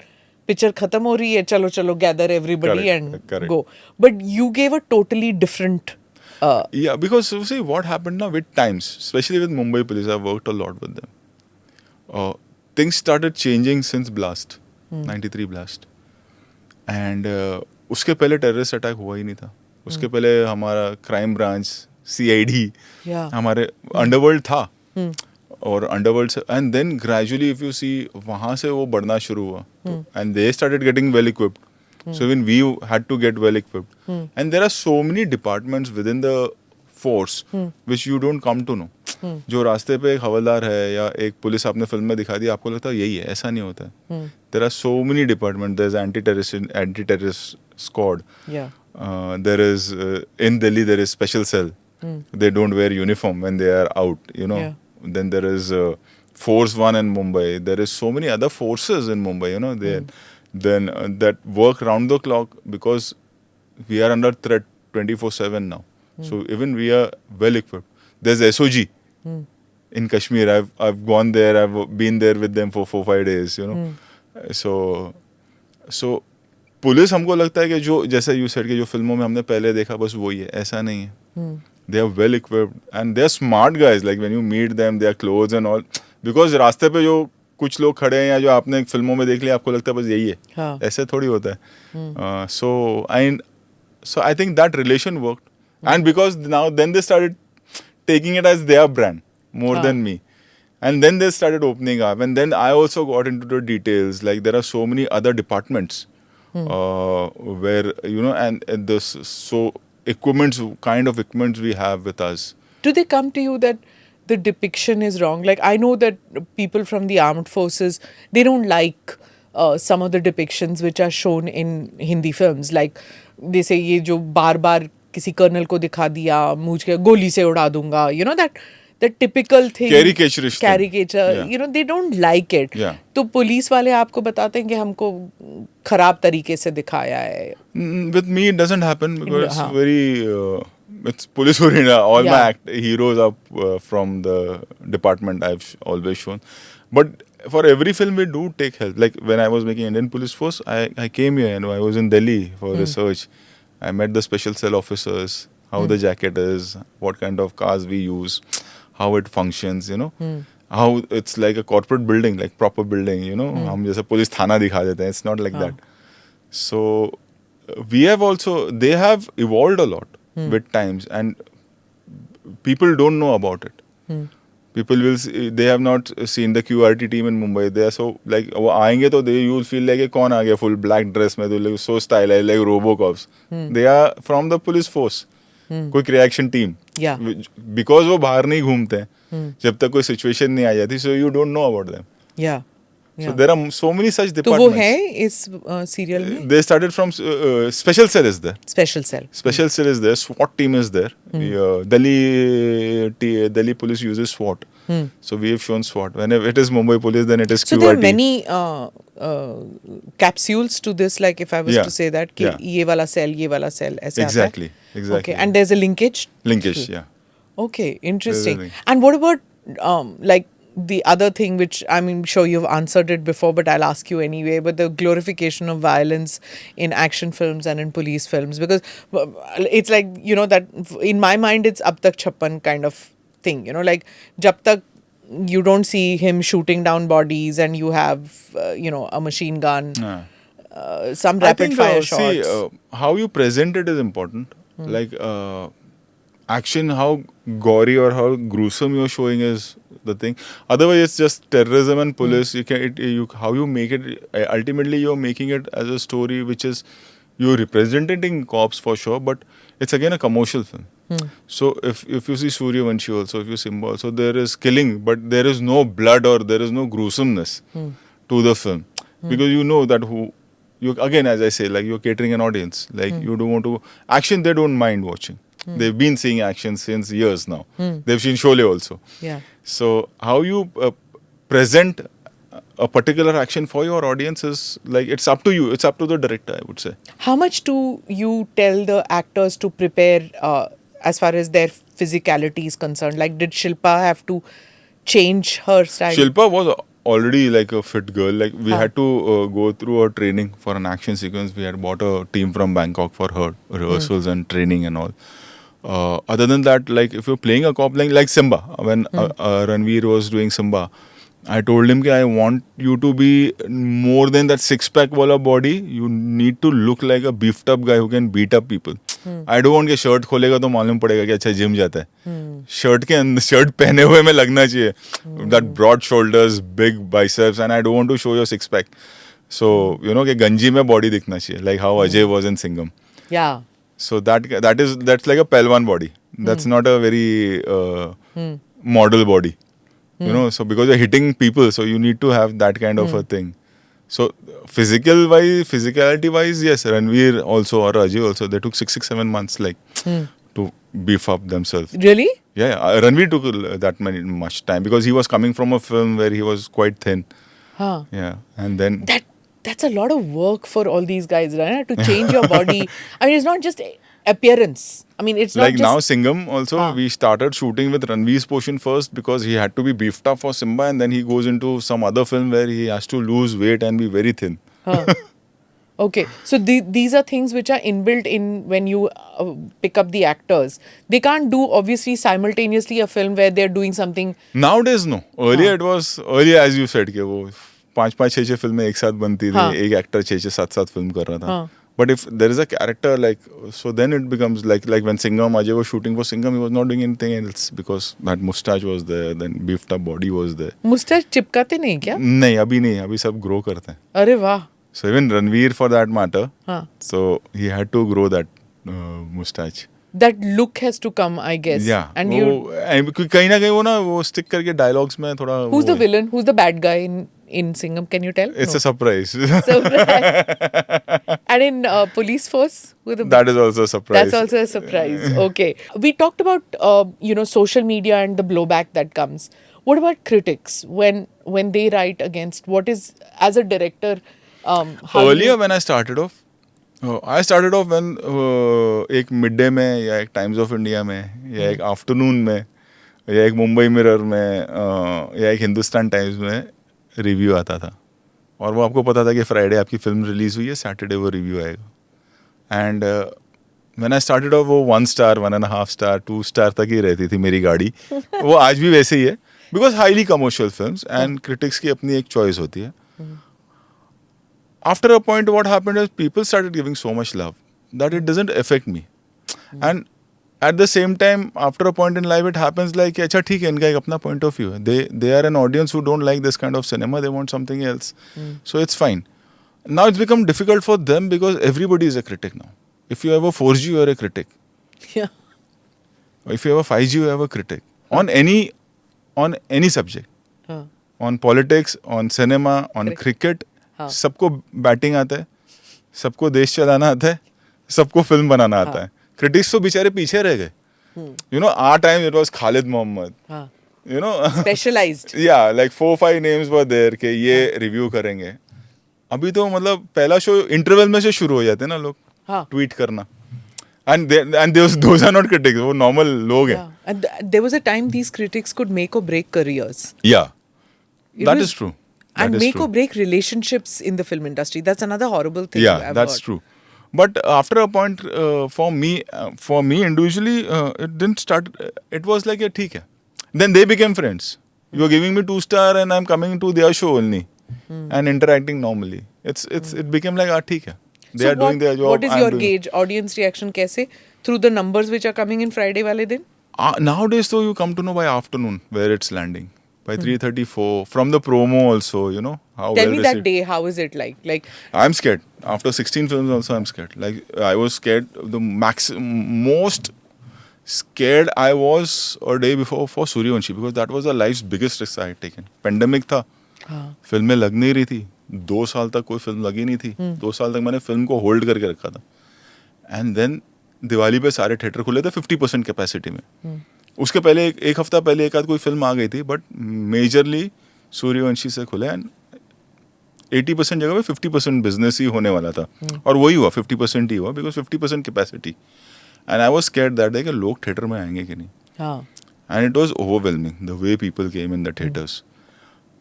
picture khatam ho rahi hai, chalo gather everybody Correct. go. But you gave a totally different Yeah, because see what happened now with times, especially with Mumbai police, I've worked a lot with them. Things started changing since Blast, 93 Blast. And उसके पहले terrorist attack हुआ ही नहीं था. उसके पहले हमारा crime branch, CID, हमारे underworld था. और अंडरवर्ल्ड से and then gradually if you see वहाँ से वो बढ़ना शुरू हुआ. And they started getting well equipped. So even we had to get well equipped. And there are so many departments within the force which you don't come to know. जो रास्ते पे एक हवलदार है या एक पुलिस आपने फिल्म में दिखा दिया, आपको लगता है यही है, ऐसा नहीं होता है. There are so many departments. There's anti-terrorist squad. There is in Delhi there is special cell. They don't wear uniform when they are out. Then there is Force 1 in Mumbai. There is so many other forces in Mumbai. Then that work round the clock because we are under threat 24/7 now. So even we are well equipped. There's SOG in Kashmir. I've gone there. I've been there with them for 4-5 days. So police हमको लगता है कि जो जैसे you said कि जो फिल्मों में हमने पहले देखा बस वही है, ऐसा नहीं है. They are well equipped and they are smart guys. Like when you meet them, their clothes and all. Because रास्ते पे जो कुछ लोग खड़े हैं या जो आपने फिल्मों में देख लिया, आपको लगता है बस यही है. ऐसे थोड़ी होता है. So I think that relation worked. And because now then they started taking it as their brand more than me. And then they started opening up. And then I also got into the details. Like there are so many other departments where, and this so kind of equipments we have with us. Do they come to you that the depiction is wrong? Like I know that people from the armed forces, they don't like some of the depictions which are shown in Hindi films. Like they say ये जो बार-बार किसी colonel को दिखा दिया, मुझे गोली से उड़ा दूंगा. That typical thing. Caricature. They don't like it. तो पुलिस वाले आपको बताते हैं कि हमको खराब तरीके से दिखाया है. With me it doesn't happen because it's very it's police oriented. All my heroes are from the department I've always shown. But for every film we do take help. Like when I was making Indian Police Force, I came here and I was in Delhi for research. I met the special cell officers, how the jacket is, what kind of cars we use, how it functions, how it's like a corporate building, like proper building, हम जैसे police थाना दिखा देते हैं. It's not like that. So they have evolved a lot with times and people don't know about it. People will see, they have not seen the QRT team in Mumbai. They are so like वो आएंगे तो you will feel like कौन आ गया full black dress में, तो so stylized like RoboCops. They are from the police force. Quick reaction team. Because वो बाहर नहीं घूमते हैं जब तक कोई situation नहीं आ जाती, so you don't know about them. So there are so many such departments. तो वो है इस serial में? They started from special cell is there. Special cell is there. SWAT team is there. Delhi police uses SWAT. So we have shown SWAT. Whenever it is Mumbai police, then it is QRT. So there are many capsules to this. Like if I was to say that, कि ये वाला cell, ऐसे Exactly. Okay, and there's a linkage. Okay, interesting. And what about like the other thing, which I'm sure you've answered it before, but I'll ask you anyway, but the glorification of violence in action films and in police films, because it's like, that in my mind, it's ab tak chappan kind of thing, like jab tak you don't see him shooting down bodies and you have, a machine gun, some rapid fire shots. See, how you present it is important. Like action, how gory or how gruesome you're showing is the thing. Otherwise, it's just terrorism and police. How you make it, ultimately you're making it as a story which is, you're representing cops for sure, but it's again a commercial film. So if you see Sooryavanshi also, if you Simba also, there is killing, but there is no blood or there is no gruesomeness to the film, because you know that you again, as I say, like you're catering an audience, like you don't want to action. They don't mind watching. They've been seeing action since years now. They've seen Sholay also. Yeah. So how you present a particular action for your audience is like, it's up to you. It's up to the director, I would say. How much do you tell the actors to prepare as far as their physicality is concerned? Like, did Shilpa have to change her style? Shilpa was already like a fit girl. Like we had to go through a training for an action sequence. We had bought a team from Bangkok for her rehearsals and training and all. Other than that, like if you're playing a cop, like Simba, when Ranveer was doing Simba, I told him that I want you to be more than that six-pack wala body. You need to look like a beefed up guy who can beat up people. I don't want कि shirt खोलेगा तो मालूम पड़ेगा कि अच्छा gym जाता है. Shirt के अंदर शर्ट पहने हुए में लगना चाहिए. That broad shoulders, big biceps, and I don't want to show your six-pack. So you know कि गंजी में body दिखना चाहिए, like how Ajay was in Singham. Yeah. So that's like a Pelwan body. That's not a very model body. You know, so because you're hitting people, so you need to have that kind of a thing. So physicality wise, yes, Ranveer also or Ajay also, they took 6-7 months like to beef up themselves. Really? Yeah. Ranveer took that much time because he was coming from a film where he was quite thin. Huh. Yeah, and then that's a lot of work for all these guys, right? To change your body. I mean, it's not just appearance. I mean, it's not like just... now Singham also, we started shooting with Ranveer's portion first because he had to be beefed up for Simba, and then he goes into some other film where he has to lose weight and be very thin. Okay, so these are things which are inbuilt in when you pick up the actors. They can't do obviously simultaneously a film where they're doing something. Nowadays no. Earlier it was, earlier as you said, कि वो 5-6 फिल्में एक साथ बनती थी, एक actor 6-7 film कर रहा था. But if there is a character like, so then it becomes like when Singham, Ajay was shooting for Singham, he was not doing anything else because that mustache was there, then beefed up body was there. Mustache चिपकाते नहीं क्या? नहीं, अभी नहीं, अभी सब grow करते हैं. अरे वाह. So even Ranveer for that matter, so he had to grow that mustache. That look has to come, I guess. Yeah. And कहीं ना कहीं वो ना वो stick करके dialogues में थोड़ा. Who's the villain? Who's the bad guy in Singham? Can you tell? It's a surprise. Surprise. And in Police Force? That is also a surprise. That's also a surprise. Okay. We talked about, social media and the blowback that comes. What about critics when they write against? What is, as a director, earlier when I started off when एक midday में या एक Times of India में या एक afternoon में या एक Mumbai Mirror में या एक Hindustan Times में रिव्यू आता था और वो आपको पता था कि फ्राइडे आपकी फिल्म रिलीज हुई है, सैटरडे वो रिव्यू आएगा. And when I started off वो 1 स्टार 1.5 स्टार 2 स्टार तक ही रहती थी मेरी गाड़ी. वो आज भी वैसे ही है because highly commercial films and critics की अपनी एक चॉइस होती है. After a point what happened is people started giving so much love that it doesn't affect me. And at the same time, after a point in life, it happens like, अच्छा ठीक है, इनका एक अपना point of view है. They are an audience who don't like this kind of cinema. They want something else. So it's fine. Now it's become difficult for them because everybody is a critic now. If you have a 4G, you are a critic. Yeah. If you have a 5G, you have a critic. On any subject. On politics, on cinema, on cricket. सबको batting आता है, सबको देश चलाना आता है, सबको film बनाना आता है. क्रिटिक्स तो बेचारे पीछे रह गए. You know, our time it was Khalid Mohammed. You know, specialized. Yeah, like 4-5 names were there कि ये रिव्यू करेंगे. अभी तो मतलब पहला शो इंटरवल में से शुरू हो जाते हैं ना लोग ट्वीट करना. And those are not critics. वो normal लोग हैं. And there was a time these critics could make or break careers. Yeah, that is true. And make or break relationships in the film industry. That's another horrible thing. Yeah, that's true. But after a point, for me individually, it didn't start. It was like, ठीक है. Then they became friends. You are giving me 2 star, and I'm coming to their show only, and interacting normally. It became like, ठीक है. They are doing their job. What is your gauge? Audience reaction कैसे? Through the numbers which are coming in Friday वाले दिन? Nowadays, though, you come to know by afternoon where it's landing. By 3:34, from the promo also, you know. Tell me that day, how is it like? Like, I'm scared. After 16 films also, I'm scared. Like, I was scared. The most Scared I was a day before for Sooryavanshi because that was the life's biggest risk I had taken. Pandemic था, फिल्में लग नहीं रही थी, 2 साल तक कोई film लगी नहीं थी, 2 साल तक मैंने फिल्म को होल्ड करके रखा था. एंड देन दिवाली पे सारे थिएटर खुले थे 50% कैपेसिटी में. उसके पहले एक हफ्ता पहले एक आध कोई फिल्म आ गई थी, बट मेजरली सूर्यवंशी से खुले. एंड 80% जगह पे 50% बिजनेस ही होने वाला था, और वही हुआ, 50% ही हुआ because 50% capacity. And I was scared that day कि लोग थिएटर में आएंगे कि नहीं. And it was overwhelming the way people came in the theatres.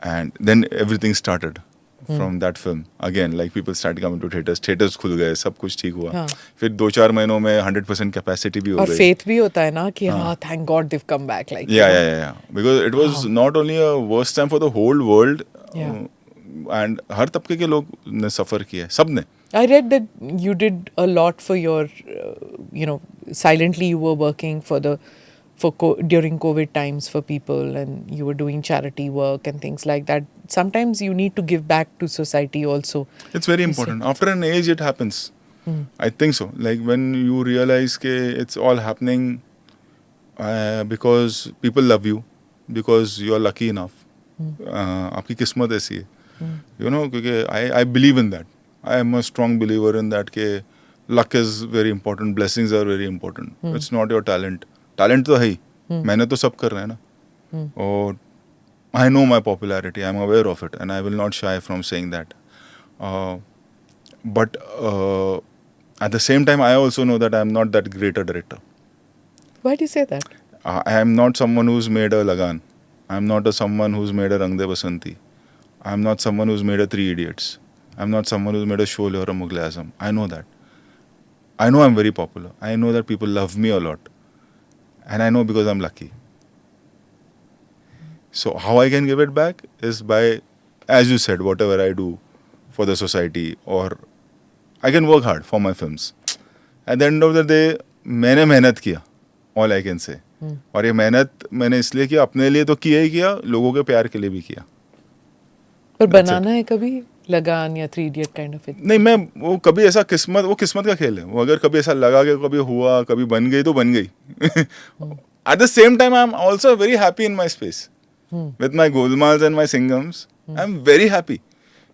And then everything started from that film again, like people started coming to theaters खुल गए, सब कुछ ठीक हुआ. फिर 2-4 महीनों में 100% कैपेसिटी भी हो गई. और faith भी होता है ना कि हाँ, thank God they've come back, like yeah because it was not only a worst time for the whole world, and हर तबके के लोग ने सफर किया, सब ने. I read that you did a lot for your silently you were working during COVID times for people, and you were doing charity work and things like that. Sometimes you need to give back to society also. It's very important. After an age, it happens. I think so. Like when you realize that it's all happening because people love you, because you are lucky enough. आपकी किस्मत ऐसी है. क्योंकि I believe in that. I am a strong believer in that कि luck is very important, blessings are very important. It's not your talent. Talent तो है ही, मैंने तो सब कर रहे हैं ना. और I know my popularity, I'm aware of it, and I will not shy from saying that. But at the same time, I also know that I'm not that great a director. Why do you say that? I am not someone who's made a Lagan. I'm not someone who's made a Rang De Basanti. I'm not someone who's made a Three Idiots. I'm not someone who's made a Sholay or a Mughal Azam. I know that. I know I'm very popular. I know that people love me a lot. And I know because I'm lucky. So how I can give it back is by, as you said, whatever I do for the society, or I can work hard for my films. At the end of the day, मैंने मेहनत किया, all I can say. और ये मेहनत मैंने इसलिए किया, अपने लिए तो किया ही किया, लोगों के प्यार के लिए भी किया. पर बनाना है कभी लगान या 3 Idiot kind of it? नहीं, मैं वो कभी ऐसा वो किस्मत का खेल है. वो अगर कभी ऐसा लगा कि कभी हुआ, कभी बन गई तो बन गई. At the same time, I'm also very happy in my space. With my Golmaals and my Singhams, I'm very happy.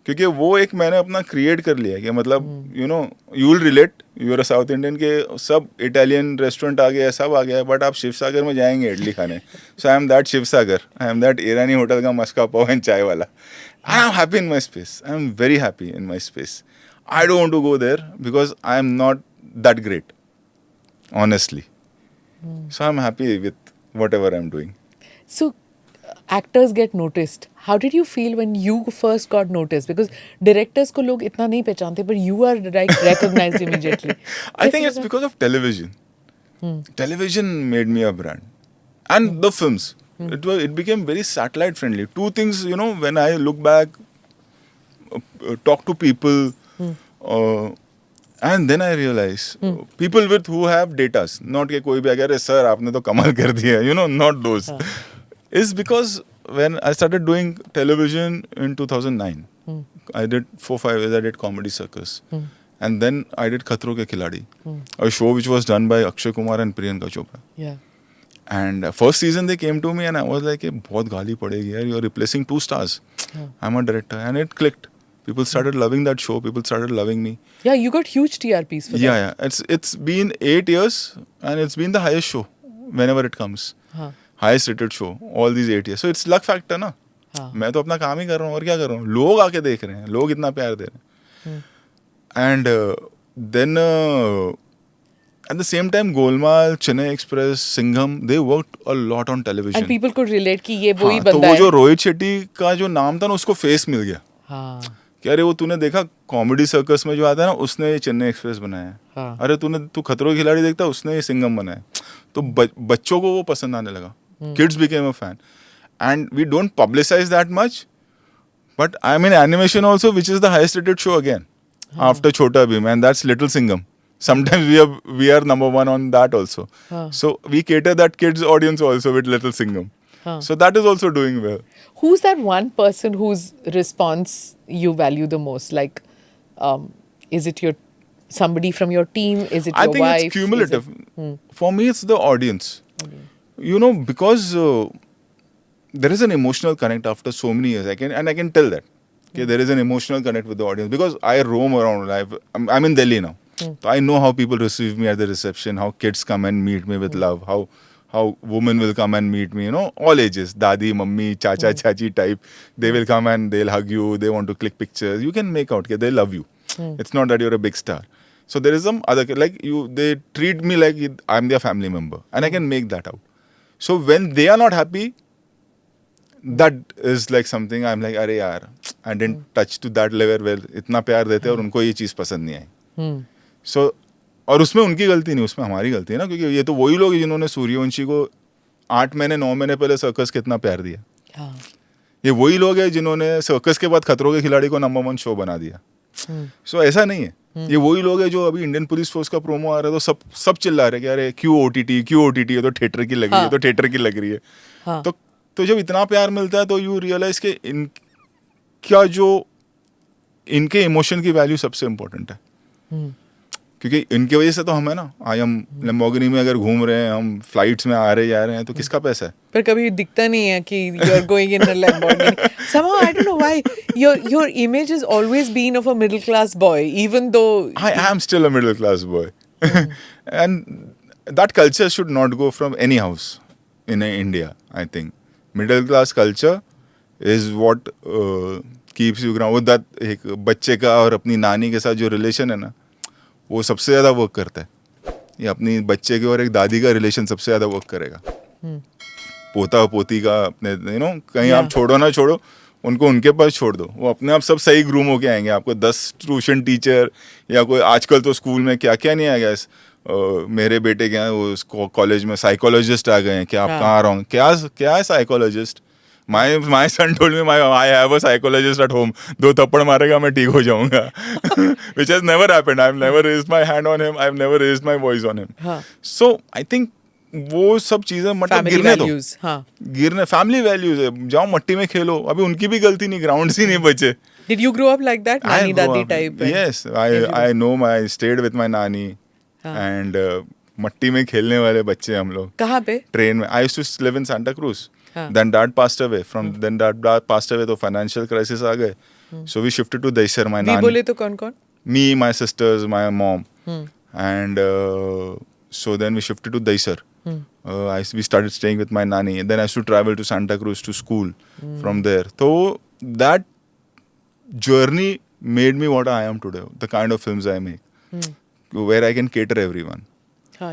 क्योंकि वो एक मैंने अपना क्रिएट कर लिया कि मतलब you will relate, you are a South Indian के सब इटालियन रेस्टोरेंट आ गया, सब आ गया, बट आप शिव सागर में जाएंगे इडली खाने. So I am that Shiv Sagar, I am that Irani hotel का मस्का पाव एंड चाय वाला. I am happy in my space. I am very happy in my space. I don't want to go there because I am not that great, honestly. So I am happy with whatever I am doing. So actors get noticed. How did you feel when you first got noticed? Because directors को लोग इतना नहीं पहचानते, but you are like recognized immediately. I think it's because of television. Television made me a brand, and the films. It became very satellite friendly. Two things, when I look back, talk to people, and then I realize people who have datas, not कि कोई भी अगर sir आपने तो कमाल कर दिया, not those. Is because when I started doing television in 2009, I did 4-5 years. I did Comedy Circus, and then I did Khatron Ke Khiladi, a show which was done by Akshay Kumar and Priyanka Chopra. Yeah. And first season they came to me and I was like, बहुत गाली पड़ेगी यार, you're replacing 2 stars. I'm a director, and it clicked. People started loving that show. People started loving me. Yeah, you got huge TRPs for that. Yeah. It's been 8 years and it's been the highest show whenever it comes. Highest rated show all these 8 years. So it's luck factor ना. मैं तो अपना काम ही कर रहा हूँ और क्या कर रहा हूँ. लोग आके देख रहे हैं, लोग इतना प्यार दे रहे हैं. And then at the same time, Golmaal, Chennai Express, Singham, they worked a lot on television. And people could relate कि ये वही बंदा है. तो वो जो रोहित शेट्टी का जो नाम था ना, उसको फेस मिल गया. कि अरे वो तूने देखा कॉमेडी सर्कस में जो आता है ना, उसने ये चेन्नई एक्सप्रेस बनाया. अरे तू खतरों की खिलाड़ी देखता, उसने ये सिंघम बनाया. तो बच्चों को वो पसंद आने लगा. Kids became a fan. And we don't publicize that much. But I'm in animation also, which is the highest rated show again. After Chota Bheem, and that's Little Singham. Sometimes we are number 1 on that also. So we cater that kids audience also with Little Singham. So that is also doing well. Who's that one person whose response you value the most? Like, is it your somebody from your team? Is it I your think wife? it's cumulative. For me, it's the audience. You know, because there is an emotional connect after so many years. I can tell that. Okay, there is an emotional connect with the audience because I roam around. I'm in Delhi now. So I know how people receive me at the reception, how kids come and meet me with love, how women will come and meet me, you know, all ages, dadi, mummy, chacha, chachi type. They will come and they'll hug you. They want to click pictures. You can make out, okay, they love you. It's not that you're a big star. So there is some other, like they treat me like I'm their family member, and I can make that out. So when they are not happy, that is like something I'm like, अरे यार, I didn't touch to that level where इतना प्यार देते हैं और उनको ये चीज़ पसंद नहीं आई. So और उसमें उनकी गलती नहीं, उसमें हमारी गलती है ना, क्योंकि ये तो वही लोग हैं जिन्होंने सूर्यवंशी को 8 महीने 9 महीने पहले सर्कस कितना प्यार दिया. ये वही लोग हैं जिन्होंने सर्कस के बाद खतरों के खिलाड़ी को नंबर 1 शो बना दिया. So ऐसा नहीं है. ये वही लोग हैं जो अभी इंडियन पुलिस फोर्स का प्रोमो आ रहा है तो सब चिल्ला रहे हैं कि अरे क्यों ओटीटी है, तो थिएटर की लग रही है, तो थिएटर की लग रही है. तो जब इतना प्यार मिलता है तो यू रियलाइज के क्या जो इनके इमोशन की वैल्यू सबसे इम्पोर्टेंट है. क्योंकि इनकी वजह से तो हम है ना, आज हम लैम्बोर्गिनी में अगर घूम रहे हैं, हम फ्लाइट्स में आ रहे जा रहे हैं, तो किसका पैसा है? पर कभी दिखता नहीं है कि you are going in a Lamborghini. Somehow I don't know why your image has always been of a middle class boy, even though I am still a middle class boy. And that culture should not go from any house in India, I think. Middle class culture is what keeps you grounded. That एक बच्चे का और अपनी नानी के साथ जो relation है ना, वो सबसे ज़्यादा वर्क करता है. ये अपनी बच्चे के और एक दादी का रिलेशन सबसे ज़्यादा वर्क करेगा. पोता पोती का अपने कहीं आप छोड़ो ना छोड़ो, उनको उनके पास छोड़ दो, वो अपने आप सब सही ग्रूम होके आएंगे. आपको 10 ट्यूशन टीचर या कोई आजकल तो स्कूल में क्या क्या नहीं आ गया. मेरे बेटे के हैं वो कॉलेज में साइकोलॉजिस्ट आ गए हैं कि आप कहाँ रहो. क्या है psychologist? My son told me I have a psychologist at home. 2 थप्पड़ मारेगा मैं ठीक हो जाऊंगा. Which has never happened. I've never raised my hand on him. I've never raised my voice on him. So I think वो सब चीजें मतलब गिरने दो. गिरने फैमिली वैल्यूज है. जाओ मट्टी में खेलो. अभी उनकी भी गलती नहीं, ग्राउंड ही नहीं बचे. Did you grow up like that, nani dadi type? Yes, I know. I stayed with my nani and मट्टी में खेलने वाले बच्चे हम लोग. कहाँ पे? ट्रेन में. I used to live in Santa Cruz. Then dad passed away. Then dad passed away, तो financial crisis आ गए. So we shifted to Daisar. My nani. बोले तो कौन? Me, my sisters, my mom. And so then we shifted to Daisar. We started staying with my nani. And then I used to travel to Santa Cruz to school from there. So that journey made me what I am today. The kind of films I make, where I can cater everyone.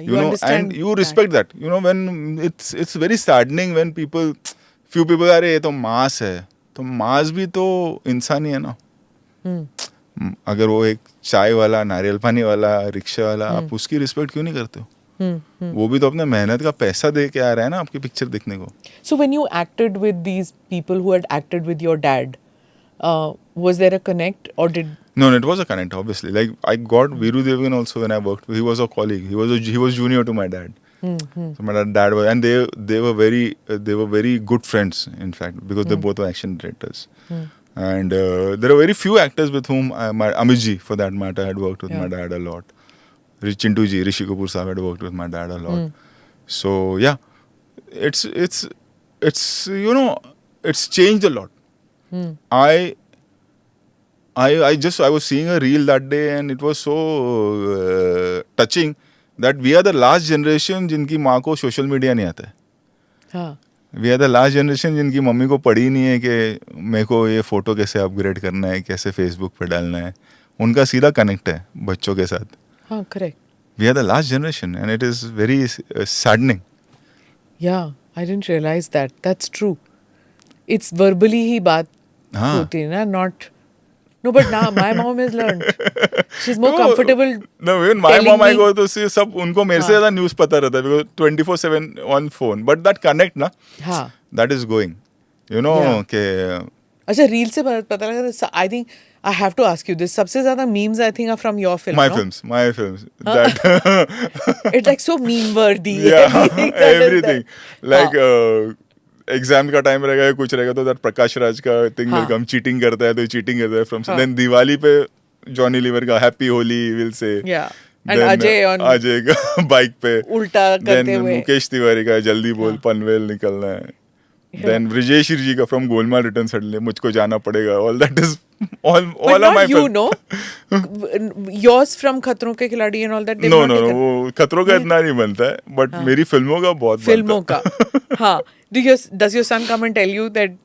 You know, and you respect that. You know, when it's very saddening when few people are ये तो मास है, तो मास भी तो इंसान ही है ना. अगर वो एक चाय वाला, नारियल पानी वाला, रिक्शा वाला, आप उसकी रिस्पेक्ट क्यों नहीं करते हो? वो भी तो अपने मेहनत का पैसा दे के आ रहा है ना आपकी पिक्चर देखने को. So when you acted with these people who had acted with your dad, was there a connect or did? No, it was a connect, obviously. Like I got Viru Devgan also when I worked. He was a colleague. He was junior to my dad. So my dad was, and they were very good friends, in fact, because they both were action directors. And there are very few actors with whom Amit ji, for that matter, had worked with my dad a lot. Chintu ji, Rishi Kapoor sahab had worked with my dad a lot. So yeah, it's it's changed a lot. I was seeing a reel that day and it was so touching that we are the last generation जिनकी माँ को social media नहीं आता है. We are the last generation जिनकी mummy को पड़ी नहीं है कि मेरे को ये फोटो कैसे अपग्रेड करना है, कैसे फेसबुक पे डालना है. उनका सीधा कनेक्ट है बच्चों के साथ. हाँ, correct. We are the last generation and it is very saddening. Yeah, I didn't realize that. That's true. It's verbally ही बात होती है ना, not. No, but now my mom has learned. She's more comfortable. No, even my mom, I go to see सब उनको मेरे से ज़्यादा news पता रहता है because 24/7 on phone. But that connect ना, that is going. You know के. अच्छा, रील से पता लगा. I think I have to ask you this. सबसे ज़्यादा memes I think are from your film. My films. That. It's like so meme worthy. Yeah, everything. Like. Exam का time रहेगा कुछ रहेगा तो दैट प्रकाश राज का थिंग विल कम. चीटिंग करता है तो चीटिंग करता है फ्रॉम देन दिवाली पे जॉनी लीवर का happy Holi will say, Yeah. And Ajay on Ajay का बाइक पे, उल्टा करते देन हुए. मुकेश तिवारी का जल्दी बोल पनवेल निकलना है, देन ब्रिजेश जी का फ्रॉम गोलमाल रिटर्न सडनली मुझको जाना पड़ेगा. All that is all But of my not you film. know. Yours from खतरों के खिलाड़ी and all that. they've No, not no, no, taken- वो खतरों का इतना नहीं बनता है, बट मेरी फिल्मों का बहुत फिल्मों बनता का. हाँ. Does your son come and tell you that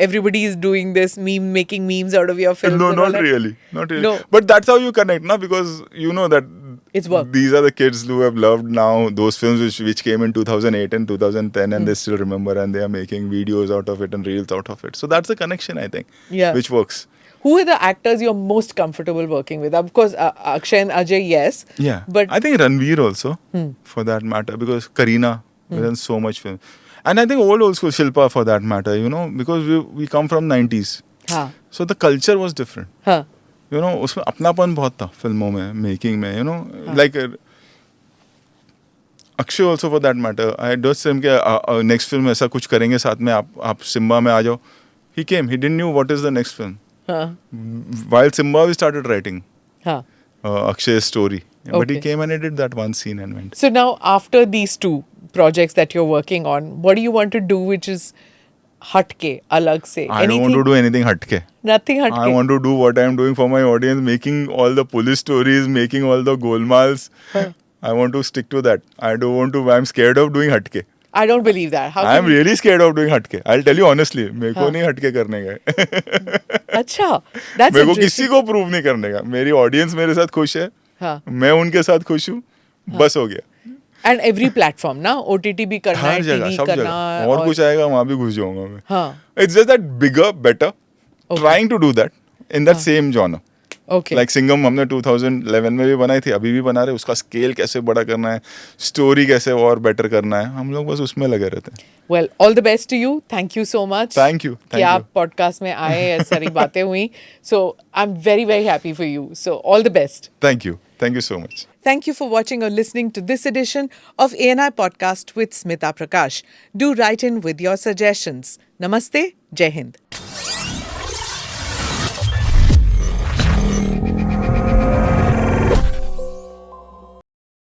everybody is doing this making memes out of your है. films? No, and all not that? really, not really. No. But that's how you connect, na? Because you know that It's work. these are the kids who have loved now those films which came in 2008 and 2010, and they still remember, and they are making videos out of it and reels out of it. So that's the connection, I think, Yeah. which works. Who are the actors you're most comfortable working with? Of course, Akshay and Ajay, yes. Yeah, But I think Ranveer also, for that matter, because Kareena has done so much film, and I think old school Shilpa for that matter, because we come from 90s, हाँ. so the culture was different. हाँ. उसमें अपनापन बहुत था फिल्मों में, making में, like Akshay also for that matter. I dust him के नेक्स्ट फिल्म ऐसा कुछ करेंगे साथ में, आप सिम्बा में आ जाओ. He came, he didn't knew what is the next film. While Simba we started writing Akshay's story, but he Okay. came and he did that one scene and went. So now, after these two projects that you're working on, what do you want to do which is hatke, alag se? I don't want to do anything hatke. Nothing hatke. I want to do what I am doing for my audience, making all the police stories, making all the golmals. I want to stick to that. I don't want to. I'm scared of doing hatke. I don't believe that. How I am can you- really scared of doing hatke. I'll tell you honestly. मेरे को नहीं हटके करने का. अच्छा, that's मेरे को interesting. किसी को प्रूव नहीं करने का. मेरी ऑडियंस मेरे साथ खुश है. हाँ. मैं उनके साथ खुश हूँ. बस हो गया. And every platform ना, OTT भी करना है, हर जगह, TV सब करना जगह. और कुछ आएगा वहाँ भी घुस जाऊंगा मैं. हाँ. It's just that bigger, better. Trying to do that in that same genre. Okay. Like Singham हमने 2011 में भी बनाई थी, अभी भी बना रहे. उसका स्केल कैसे बड़ा करना है, स्टोरी कैसे और बेटर करना है, हम लोग बस उसमें लगे रहते हैं. Well, all the best to you. Thank you so much. Thank you. कि आप पॉडकास्ट में आए, ऐसी सारी बातें हुई. So I'm very, very happy for you. So all the best. Thank you. Thank you so much. Thank you for watching or listening to this edition of ANI Podcast with Smita Prakash. Do write in with your suggestions. Namaste. Jai Hind.